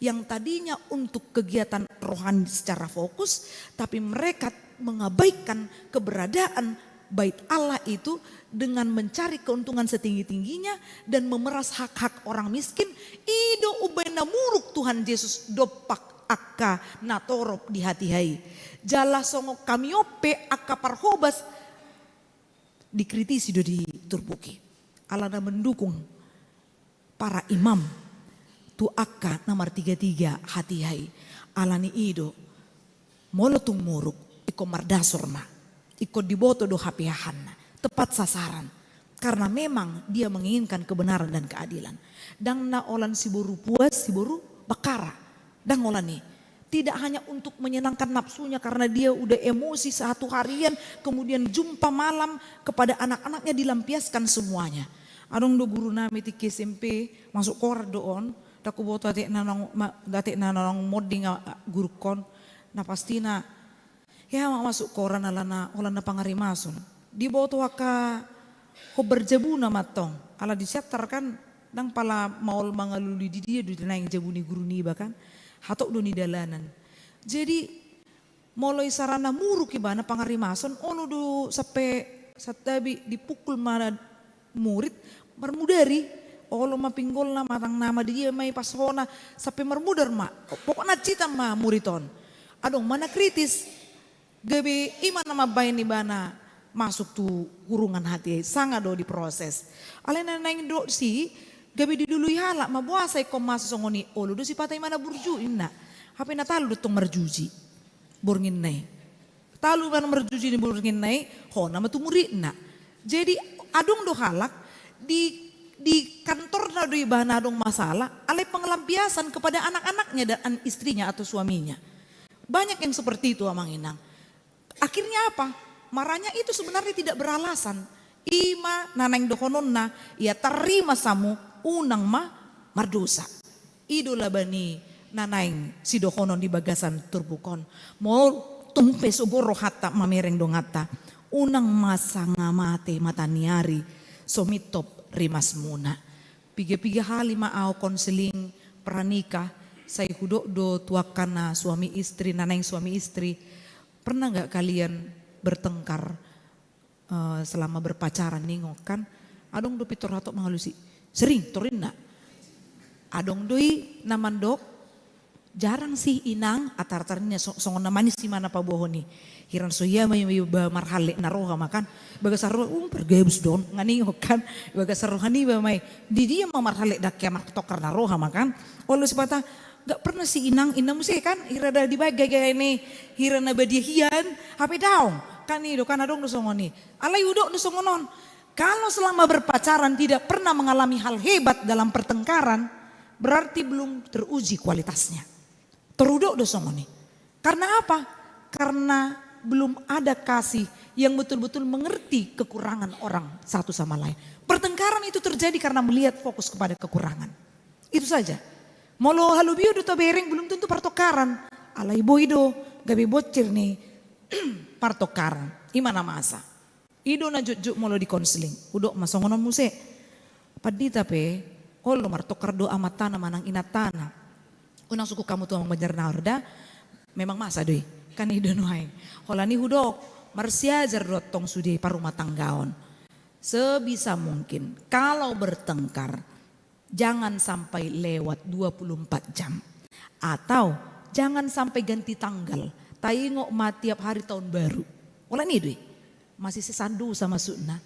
Yang tadinya untuk kegiatan rohani secara fokus, tapi mereka mengabaikan keberadaan bait Allah itu dengan mencari keuntungan setinggi-tingginya dan memeras hak-hak orang miskin. Ido ubena muruk Tuhan Yesus dopak akka natorop di hati hai. Jala songo kamiope akka parhobas dikritisi do di turbuki. Alana mendukung para imam tu akka nomor 33 hati hai. Alani ido molotung muruk iko mardasorma. Iko diboto do hapiahanna. Tepat sasaran. Karena memang dia menginginkan kebenaran dan keadilan. Dang na olan siboru puas, siboru bakara. Dang olan nih. Tidak hanya untuk menyenangkan nafsunya karena dia udah emosi satu harian. Kemudian jumpa malam kepada anak-anaknya dilampiaskan semuanya. Adong do guru nami tiki SMP masuk kor doon. Daku boto datik nanong moding guru kon. Na pastina ya masuk koran alana olana pangarimason. Di bawah waka berjabuna matong. Ala disetar kan dang pala maul mangaluli di dia duduk naing jabuni guru ni bahkan hatok doni dalanan. Jadi moloi sarana muruk ibana pangarimason ono do sampai satabi dipukul mana murid mermudari olo mapinggol na matang nama dia mai pasona sampai mermudar mak. Pokoknya cita ma muriton. Adong mana kritis gabe iman nama bayin ibana masuk tu kurungan hati sangat do diproses. Alena naing do si gabi didului halak mabuasa ikom masuk songoni olo do si patay mana burju inna. Hape na talu do tong merjuji borngin nai. Talu mana merjuji ni borngin nai ho nama tu murid na. Jadi adong do halak di kantor na do ibana adong masalah alai pengelampiasan kepada anak-anaknya dan istrinya atau suaminya. Banyak yang seperti itu amang inang. Akhirnya apa? Marahnya itu sebenarnya tidak beralasan. Ima naneng dokononna ia terima samu unang mardosa. Idola bani naneng si dokonon di bagasan turbukon. Mau tumpe soboro hatta mamereng dongata. Unang masanga mate mataniari somitop rimas muna. Piga-piga hali maaw konseling pranikah. Saya hudok do tuakana suami istri naneng suami istri. Pernah nggak kalian bertengkar selama berpacaran ningok kan? Adong do pitor hatok mengalusi. Sering torin nak. Adong doi naman dok Jarang sih inang atar-atarnya songon namanya si mana pa bohoni. Hiran soya may ba marhale na roha makan. Baga saruh pergebus don ngani kan. Baga saruhani ba may di dia mamarhale dak ya tokar na roha makan. Olo sepata gak pernah si inang musik kan hirada di bagai gaya ini hirana badihian hape daong kan itu kan adong dosongoni. Alai udok dosongonon. Kalau selama berpacaran tidak pernah mengalami hal hebat dalam pertengkaran, berarti belum teruji kualitasnya. Teruduk dosongoni. Karena apa? Karena belum ada kasih yang betul-betul mengerti kekurangan orang satu sama lain. Pertengkaran itu terjadi karena melihat fokus kepada kekurangan. Itu saja. Molo halubio duta bereng belum tentu pertukaran. Alai boido gabe bocir nih pertukaran. Imana masa? Ido na jujuk molo di konseling. Udok masongonon muse. Padita pe, olo martokar doa matana manang inatana. Unang suku kamu tuh mengejar narda, memang masa doi. Kan ido nuai. Holani hudok, marsiajar dotong sudi parumah tanggaon. Sebisa mungkin kalau bertengkar jangan sampai lewat 24 jam. Atau jangan sampai ganti tanggal. Taingok tiap hari tahun baru. Holani doi. Masih sesandu sama sunna.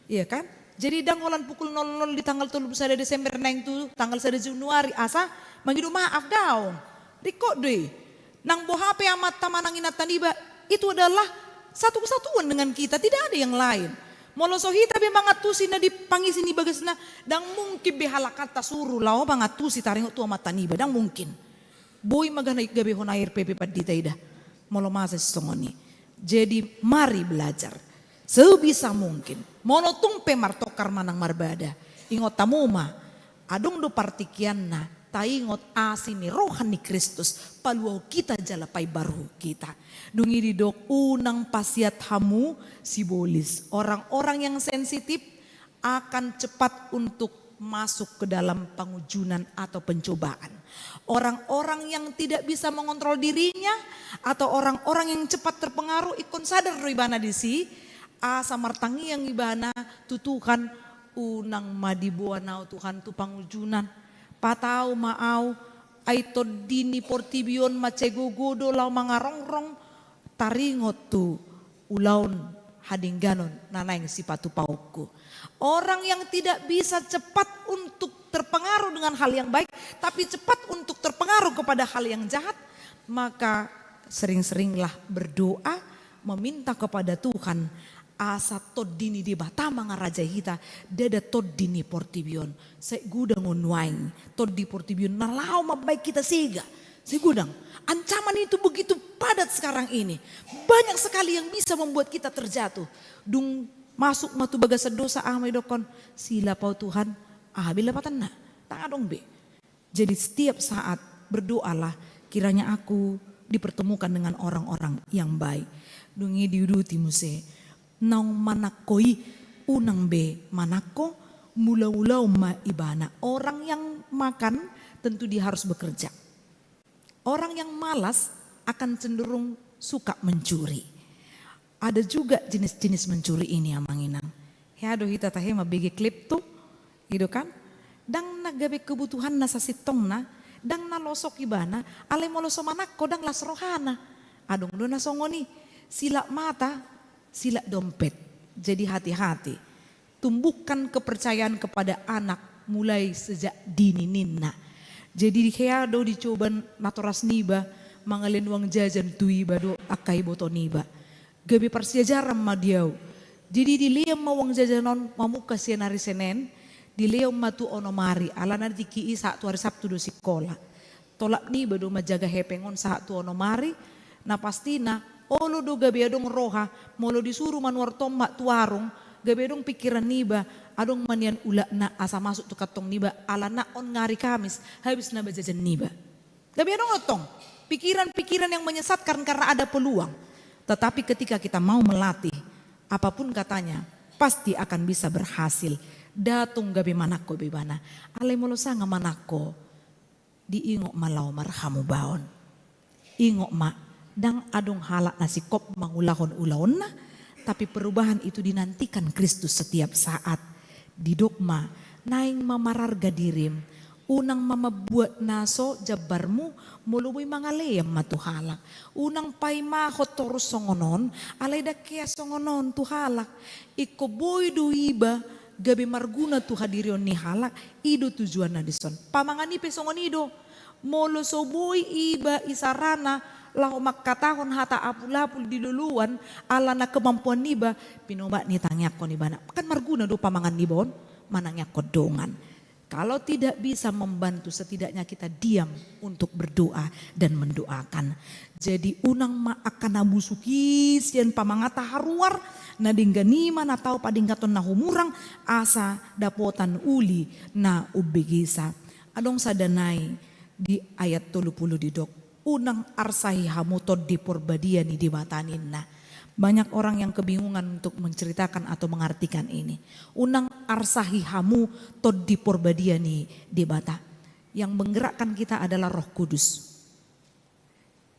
Iya kan? Jadi danggolan pukul 00 di tanggal 31 Desember neng tu tanggal 1 Januari asa mangidu maaf daw. Riko deh. Nang bohape amat tamanang inataniba itu adalah satu kesatuan dengan kita, tidak ada yang lain. Molo sohita be mangatusi na dipangisi ni bagasna dang mungkin be halakata suruh lao mangatusi taringo tu amat taniba dang mungkin. Boy maganay gabe honair pepe padita ida. Molo masa songoni. Jadi mari belajar. Sebisa mungkin. Mono tumpe martokar manang marbada. Ingot tamuma. Adong do partikian na. Taingot asini rohani Kristus. Paluau kita jalapai baru kita. Dungi didok unang pasiat hamu sibolis. Orang-orang yang sensitif akan cepat untuk masuk ke dalam pengujunan atau pencobaan. Orang-orang yang tidak bisa mengontrol dirinya atau orang-orang yang cepat terpengaruh ikon sadar ribana disi asa martangi yang ibana tutukan unang madibuanau Tuhan tu pangujunan patau maau aito dini portibion macegogodo lau mangarongrong taringot tu ulaun hadingganon nanaing sipatu pauku. Orang yang tidak bisa cepat untuk terpengaruh dengan hal yang baik tapi cepat untuk terpengaruh kepada hal yang jahat, maka sering-seringlah berdoa meminta kepada Tuhan asa toddini di batama ngaraja hita dada toddini portibion saya gudang unwaing toddi portibion nalau mabaik kita siga saya gudang ancaman itu begitu padat sekarang ini banyak sekali yang bisa membuat kita terjatuh dung masuk matu bagasa dosa amai dokon sila pau Tuhan bila patan na tangan dong be. Jadi setiap saat berdoalah kiranya aku dipertemukan dengan orang-orang yang baik dungi diuduti muse naung manakoi unang be manako mula-ulau ma ibana. Orang yang makan tentu dia harus bekerja. Orang yang malas akan cenderung suka mencuri. Ada juga jenis-jenis mencuri ini amanginang. Ya do hita tahe mabege klip tuh gitu kan. Dang nagabe kebutuhan nasa sitong na. Dang nalosok ibana. Ale moloso manako dang lasrohana. Adong do nasongoni sila mata sila dompet. Jadi hati-hati. Tumbuhkan kepercayaan kepada anak mulai sejak dini nina. Jadi do dicoba natoras niba mangalin uang jajan tuiba do akai boto niba. Gabi parsiajaran madiau. Jadi diliam uang jajanon mamuka sian hari Senin. Diliam matu onomari alana diki isa tu hari Sabtu do sikola. Tolak niba do majaga hepengon saat tu onomari. Na pastina olo do gabi adong roha, molo disuruh manuar tombak tu warung, gabi adong pikiran niba, adong manian ula na asa masuk tu katong niba, ala na on ngari Kamis, habis na bajajan niba. Gabi adong otong, pikiran-pikiran yang menyesatkan karena ada peluang. Tetapi ketika kita mau melatih, apapun katanya, pasti akan bisa berhasil. Datung gabi manako bebana, alay molo sanga manako, diingok malau marhamu baon. Ingok ma dang adong halak nasi kop mangulahon-ulahon na, tapi perubahan itu dinantikan Kristus setiap saat. Di dogma naing mamararga dirim Unang mamabuat naso jabarmu muluwi mga leyam matuhalak. Unang pay mahot torus songonon alay da kaya songonon tuhalak. Iko boy do iba gabi marguna tu hadirion ni halak ido tujuan na dison. Pamanganipe songon ido molo so boy iba isarana lahu makatahon hata apul-apul diluluan ala na kemampuan niba pinoba ni tangyak ko ni bana. Kan marguna do pamangan nibon manangyak kodongan. Kalau tidak bisa membantu, setidaknya kita diam untuk berdoa dan mendoakan. Jadi unang akan nabusuki sian pamangata haruar na dingganima na tao padingkaton na humurang asa dapotan uli na ubigisa. Adong sadanay di ayat 30 di dok. Unang arsahi hamutod di porbadia ni dibatanin na. Banyak orang yang kebingungan untuk menceritakan atau mengartikan ini. Unang arsahi hamu tod di porbadia ni debata. Yang menggerakkan kita adalah Roh Kudus.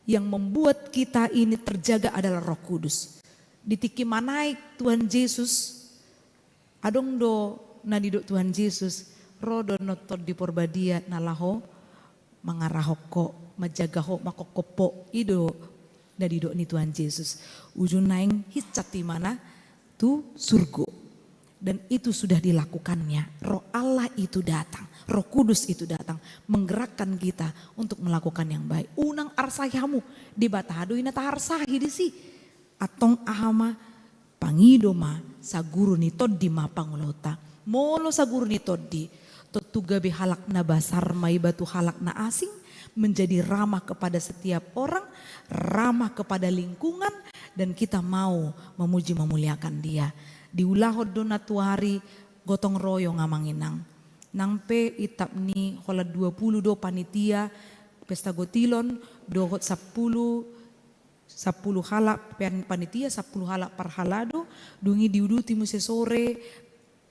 Yang membuat kita ini terjaga adalah Roh Kudus. Ditiki manai Tuhan Yesus. Adong do nadidok Tuhan Yesus. Rodo notod di porbadia nalaho. Mangarahoko majagaho makokopo ido dari dok ni Tuhan Yesus. Ujung naing hicati mana tu surga. Dan itu sudah dilakukannya. Roh Allah itu datang. Roh Kudus itu datang. Menggerakkan kita untuk melakukan yang baik. Unang arsayamu di batado ina taharsahi di si. Atong ahama pangidoma saguru ni toddi ma pangulota. Molo saguru ni toddi. Totugabi halak na basar mai batu halak na asing. Menjadi ramah kepada setiap orang, ramah kepada lingkungan, dan kita mau memuji memuliakan dia. Di ulahod donatuari gotong royong ngamanginang. Nangpe itap ni hola 20 do panitia pesta gotilon dohot 10 halak panitia 10 halak par halado dungi diuduti muse sore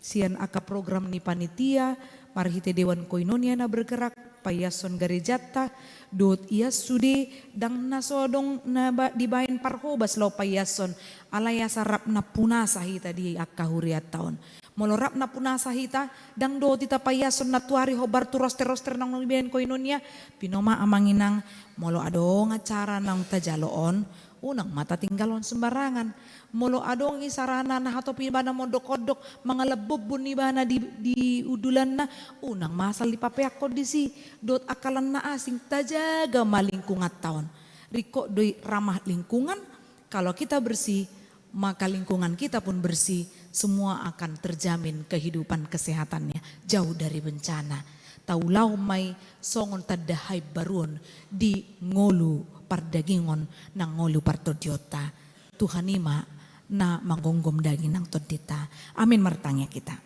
sian aka program ni panitia marhite dewan koinonia na bergerak payason garejata dot iya sude dang nasodong na dibain parhobas lo payason alaya sarap na punasa hita di akahuriat taon molorap na punasa hita dang do tita payason na tuari hobar tu roster nang dibain koinonia pinoma amanginang molo adong acara nang tajaloon unang mata tinggalon sembarangan molo adong isarana na hato pinibana mondok-kodok mga labobon ni bana di udulan na unang masal di papeak kondisi dot akalan na asing tajaga malingkungat taon riko doi ramah lingkungan kalau kita bersih maka lingkungan kita pun bersih semua akan terjamin kehidupan kesehatannya jauh dari bencana taulau mai songon tadahay baruon di ngolu pardagingon nang ngolu partodiota Tuhan ima na manggongom daging nang todita amin martanya kita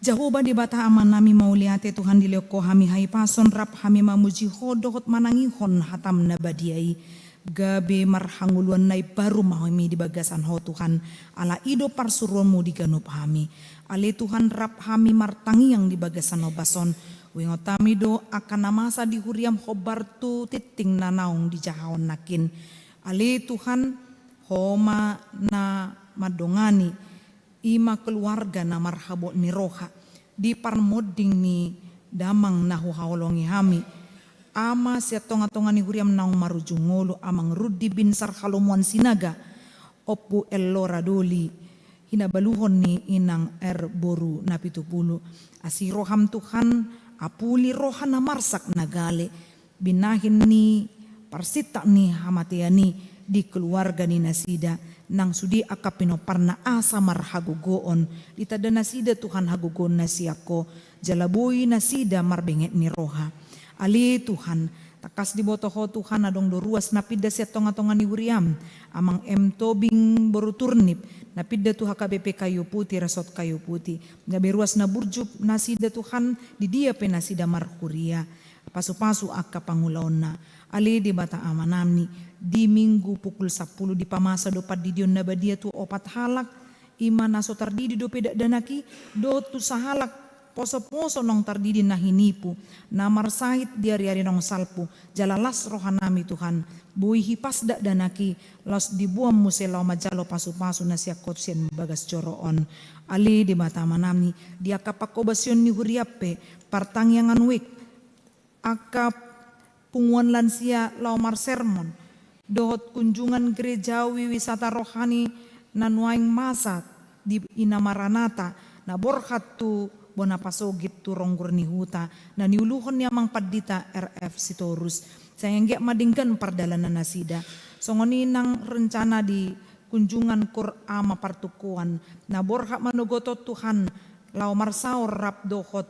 Jehovah di bata aman nami mauliate Tuhan di leko hami hai pason rap hami mamuji hodohot manangihon hatam nabadiai gabe marhanguluan nai baru mahami di bagasan ho Tuhan ala ido parsuruanmu di ganup hami ale Tuhan rap hami martangi yang di bagasan obason wingotami do akan namasa di huriam hobar tu titing nanaung di jahon nakin ale Tuhan homa na madongani ima keluarga na marhabo ni roha di parmoding ni damang nahu haolongi hami ama siya tonga-tonga ni huriam naung marujungolo amang Rudi bin Sarhalomuan sinaga opu ellora doli hinabaluhon ni inang boru na 70 asiroham Tuhan apuli roha na marsak nagale binahin ni parsita ni hamatiani di keluarga ni nasida nang sudi akapino parna asa marhagugoon itada nasida Tuhan hagugoon nasiako jalaboy nasida marbenget ni roha ali Tuhan takas di botoho Tuhan adong doruas napida siya tonga-tonga ni huriam amang tobing boru turnip napida tu HKBP kayu putih rasot kayu putih gabe ruas na burjuk nasida Tuhan di dia pe nasida marhuria pasu-pasu akka pangulaon na ali di bata amanamni di minggu pukul 10 di pamasa do padidion na badia tu opat halak ima naso tardidi do pedak danaki do tu sahalak poso-poso nong tardidi na hinipu, na marsahit diari-ari nong salpu, jalalas rohanami Tuhan, bui hipas dak danaki, los dibuam muselaw majalo pasu-pasu na siya kotsyen bagas coroon. Ali di bata manami, dia kapakobasyon ni huriape, partangyangan wik, aka punguan lansia laumar sermon, dohot kunjungan gerejawi wisata rohani nanuaing masat di Inamaranata, na borhat tu bona pasogit tu ronggur ni huta, na niuluhon niya mang padita RF Sitorus. Sayang giyak madinggan pardalanan nasida. Songoni nang rencana di kunjungan Qur'ama partukuan, na borhat manugoto Tuhan lau marsaur rap dohot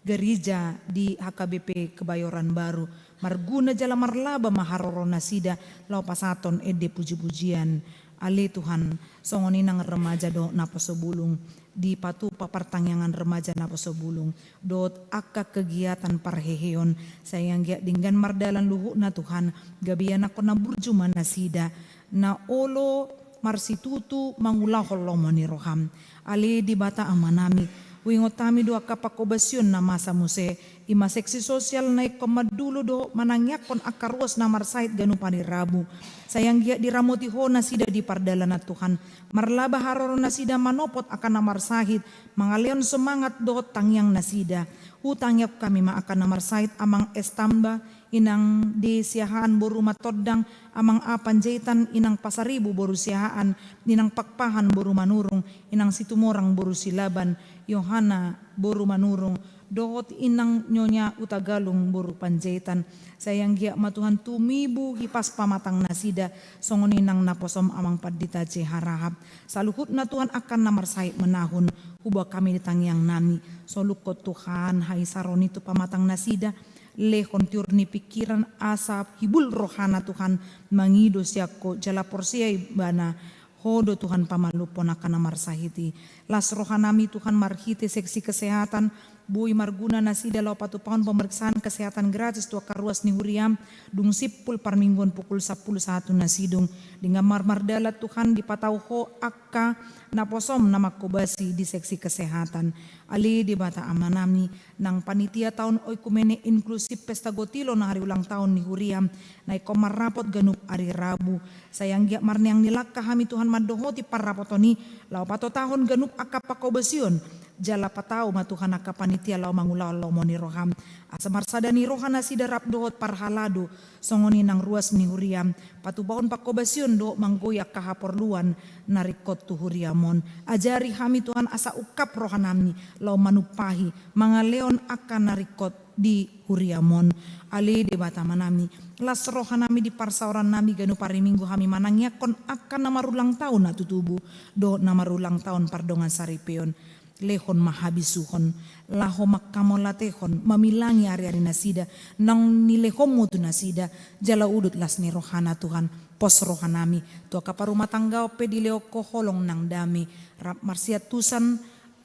gereja di HKBP Kebayoran Baru. Marguna jala marlaba maharoro nasida lau pasaton ede puji-pujian. Ali Tuhan, songoni nang remaja do napasobulung di patu papartangyangan remaja napasobulung dot akka kegiatan parheheon sayang gia dinggan mardalan luhu na Tuhan gabian ako na burjuman nasida na olo marsitutu mangulah holomo ni roham ali di bata amanami wingotami do kapakobasyon na masa muse ima seksi sosial na ikomadulo do manangyakon akaruas na marsait ganu panirabu sayang gia diramoti ho nasida di pardalan na Tuhan marlaba haroro nasida manopot akan na marsahit mangaleon semangat do tangyang nasida hutangyap kami ma akan na marsahit amang estamba inang di siahaan boru matodang amang apan jaitan inang pasaribu boru siahaan inang pakpahan boru manurung inang situmorang boru silaban Yohana boru manurung dohot inang nyonya utagalung boru panjaitan sayang gia matuhan tumibu hipas pamatang nasida songon inang naposom amang padita harahap saluhut na Tuhan akan namarsait menahun huba kami ditangyang nami solukot Tuhan hai saroni tu pamatang nasida lehon tiurni pikiran asap hibul rohana Tuhan mangido siako jala porsia ibana hodo Tuhan pamalupon akan namarsahiti las rohanami Tuhan marhiti seksi kesehatan bui marguna nasida lau patupahon pemeriksaan kesehatan gratis tua karuas ni huriam dung sipul parmingguan pukul 11 nasidung dengan marmardala Tuhan dipatau ho akka naposom nama kobasi di seksi kesehatan ali di bata amanami nang panitia tahun oikumene inklusif pesta gotilo na hari ulang tahun ni huriam na ikomar rapot ganup hari Rabu sayang giak marne yang nilak kami Tuhan madohoti parrapotoni lau pato tahun ganup akka pakobasion jala patau matuhan aka panitia lau mangulaw lau moni roham asamar sadani rohana sidarap dohot parhalado songoni nang ruas ni huriam patubahon pakobasyon do manggoyak kahaporluan narikot tu huriamon ajari kami Tuhan asa ukap rohanami lau manupahi mangaleon akan narikot di huriamon ali di batamanami las rohanami di parsauran nami ganu pariminggu kami manangyakon akan namarulang tahun na tutubu do namarulang tahun pardongan saripeon lehon mahabisuhon laho makamolatehon mamilangi ari-ari nasida nang nilehom tu nasida jala udut las ni rohana Tuhan pos rohanami tua kaparumah tanggao pe di leo koholong nang dami rap marsiat tusan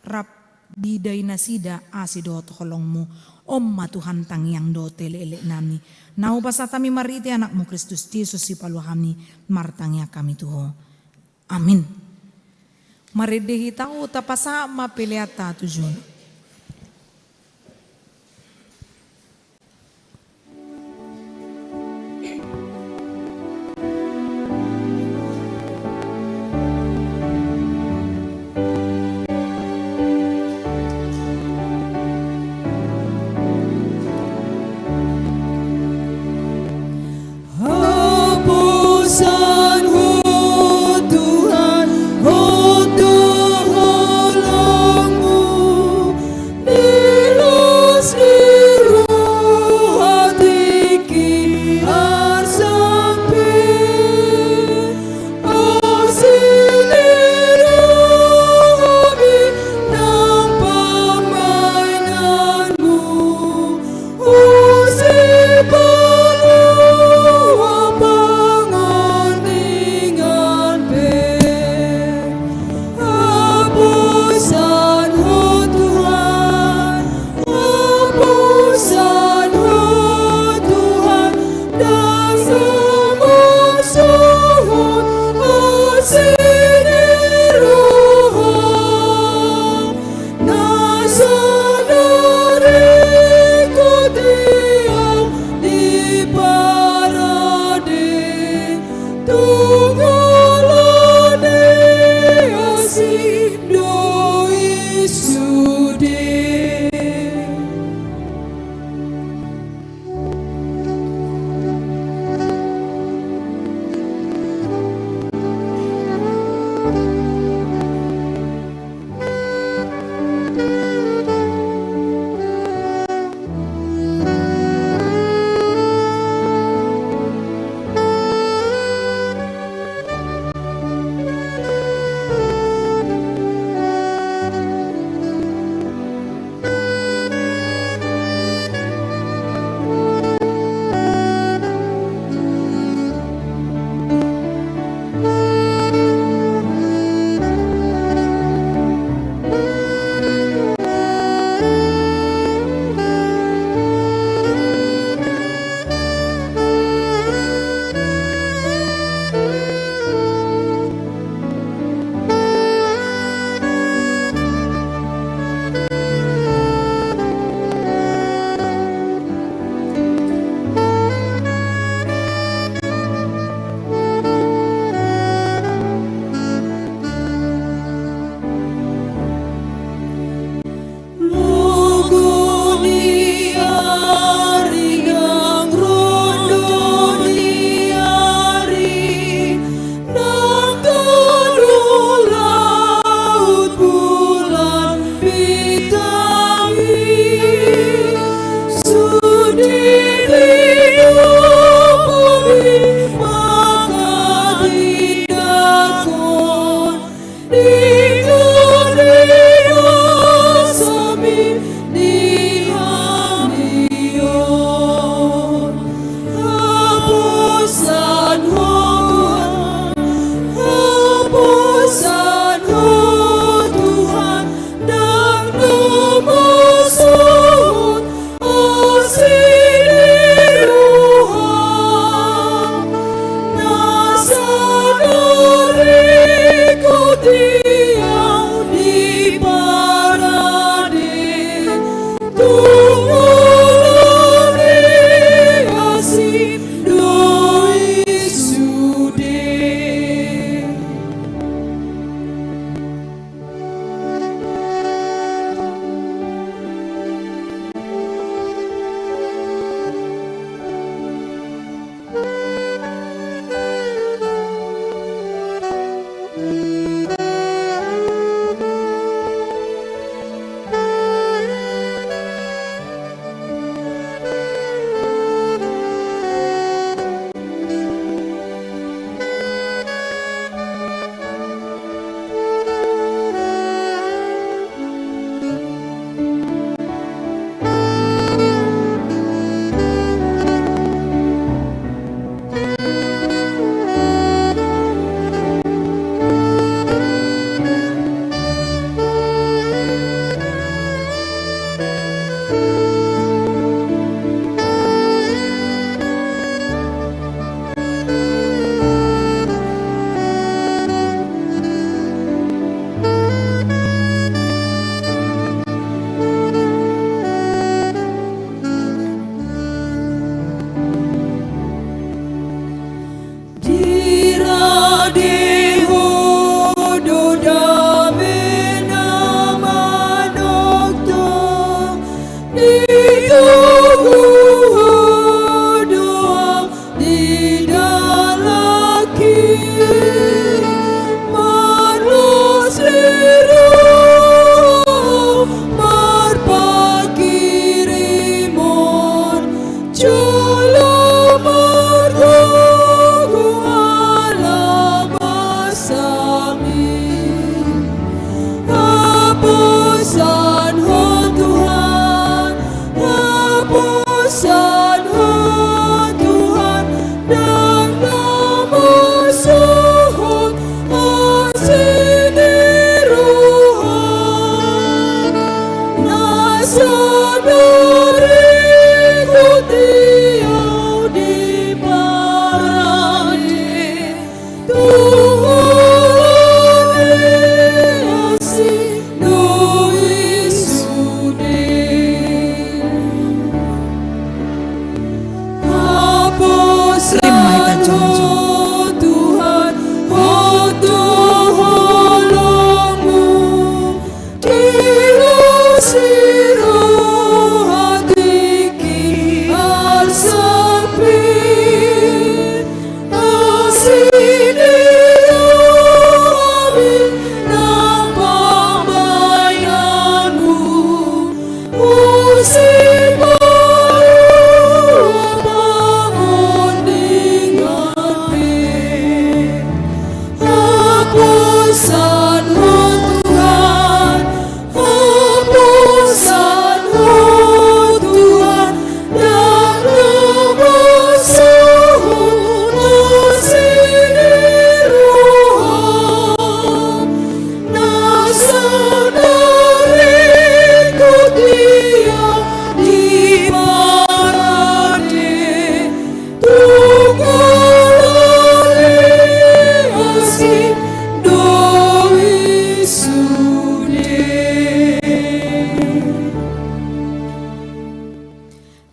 rap di dai nasida asidot holongmu Om Tuhan tangyang do telele nami nau pasatami mariti anakmu Kristus Yesus si paluhami martangya kami tuho amin. Maridehi tahu tapasama piliata tujuan. Tuhan, oh Tuhan,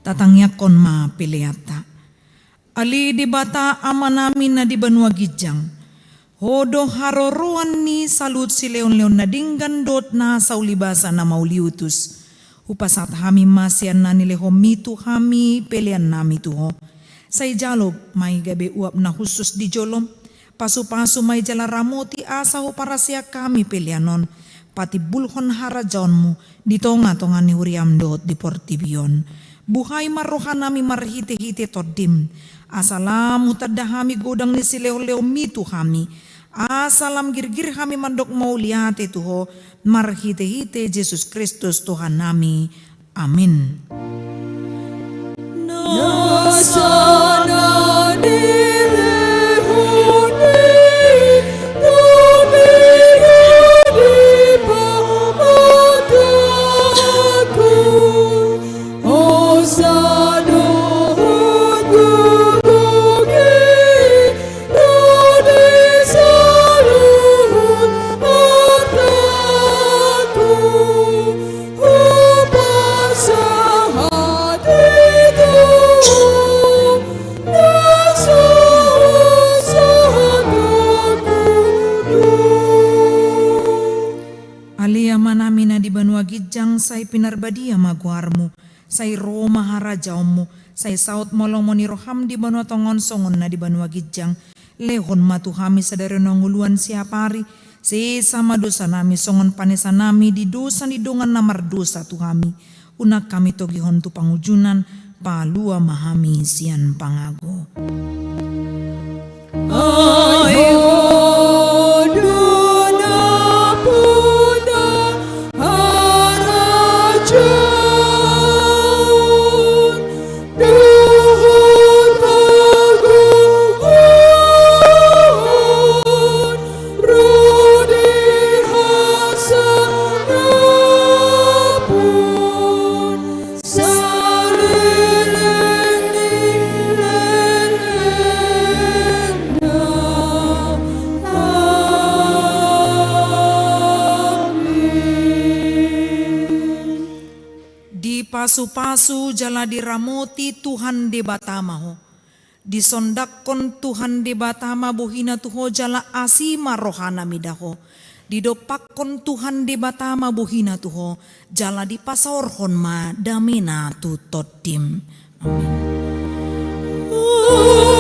Tatangnya kon ma piliata. Ali di bata ama namin na di banua gijang. Hodo haroroan ni salut si leon-leon na dinggan dot na sa ulibasa na mauliutus. Upasat hami masyan na nilehomitu hami pelian nami tuho. Sa ijalog may gabi uap na husus di jolom. Pasu-pasu may jala ramoti asa ho para siya kami pelianon. Pati bulhon harajaon mo dito nga tonga ni huriam dot di portibion. Buhay marohanami marhite-hite todim. Asalam utadahami godang ni sileo-leo mitu kami. Asalam girgir kami mandok mau lihat Tuho marhite-hite Yesus Kristus Tuhan nami. Amin. Nasana Gijang say pinarbadia maguarmu, say Roma harajaumu, say saut molong moniroham di banua tongon songon na di banua gijang, lehon matuhami sadari nonguluan siapari, si sama dosa nami songon panesa nami di dosa di dongan namar dosa tuhami, unak kami togihon tu pangujunan, palua mahami sian pangago. Pasu-pasu jala diramoti Tuhan de batamaho. Disondakon Tuhan de batama buhina tuho jala asima rohana midaho. Didopakon Tuhan de batama buhina tuho jala dipasaorhon ma damina tutotim. Amin.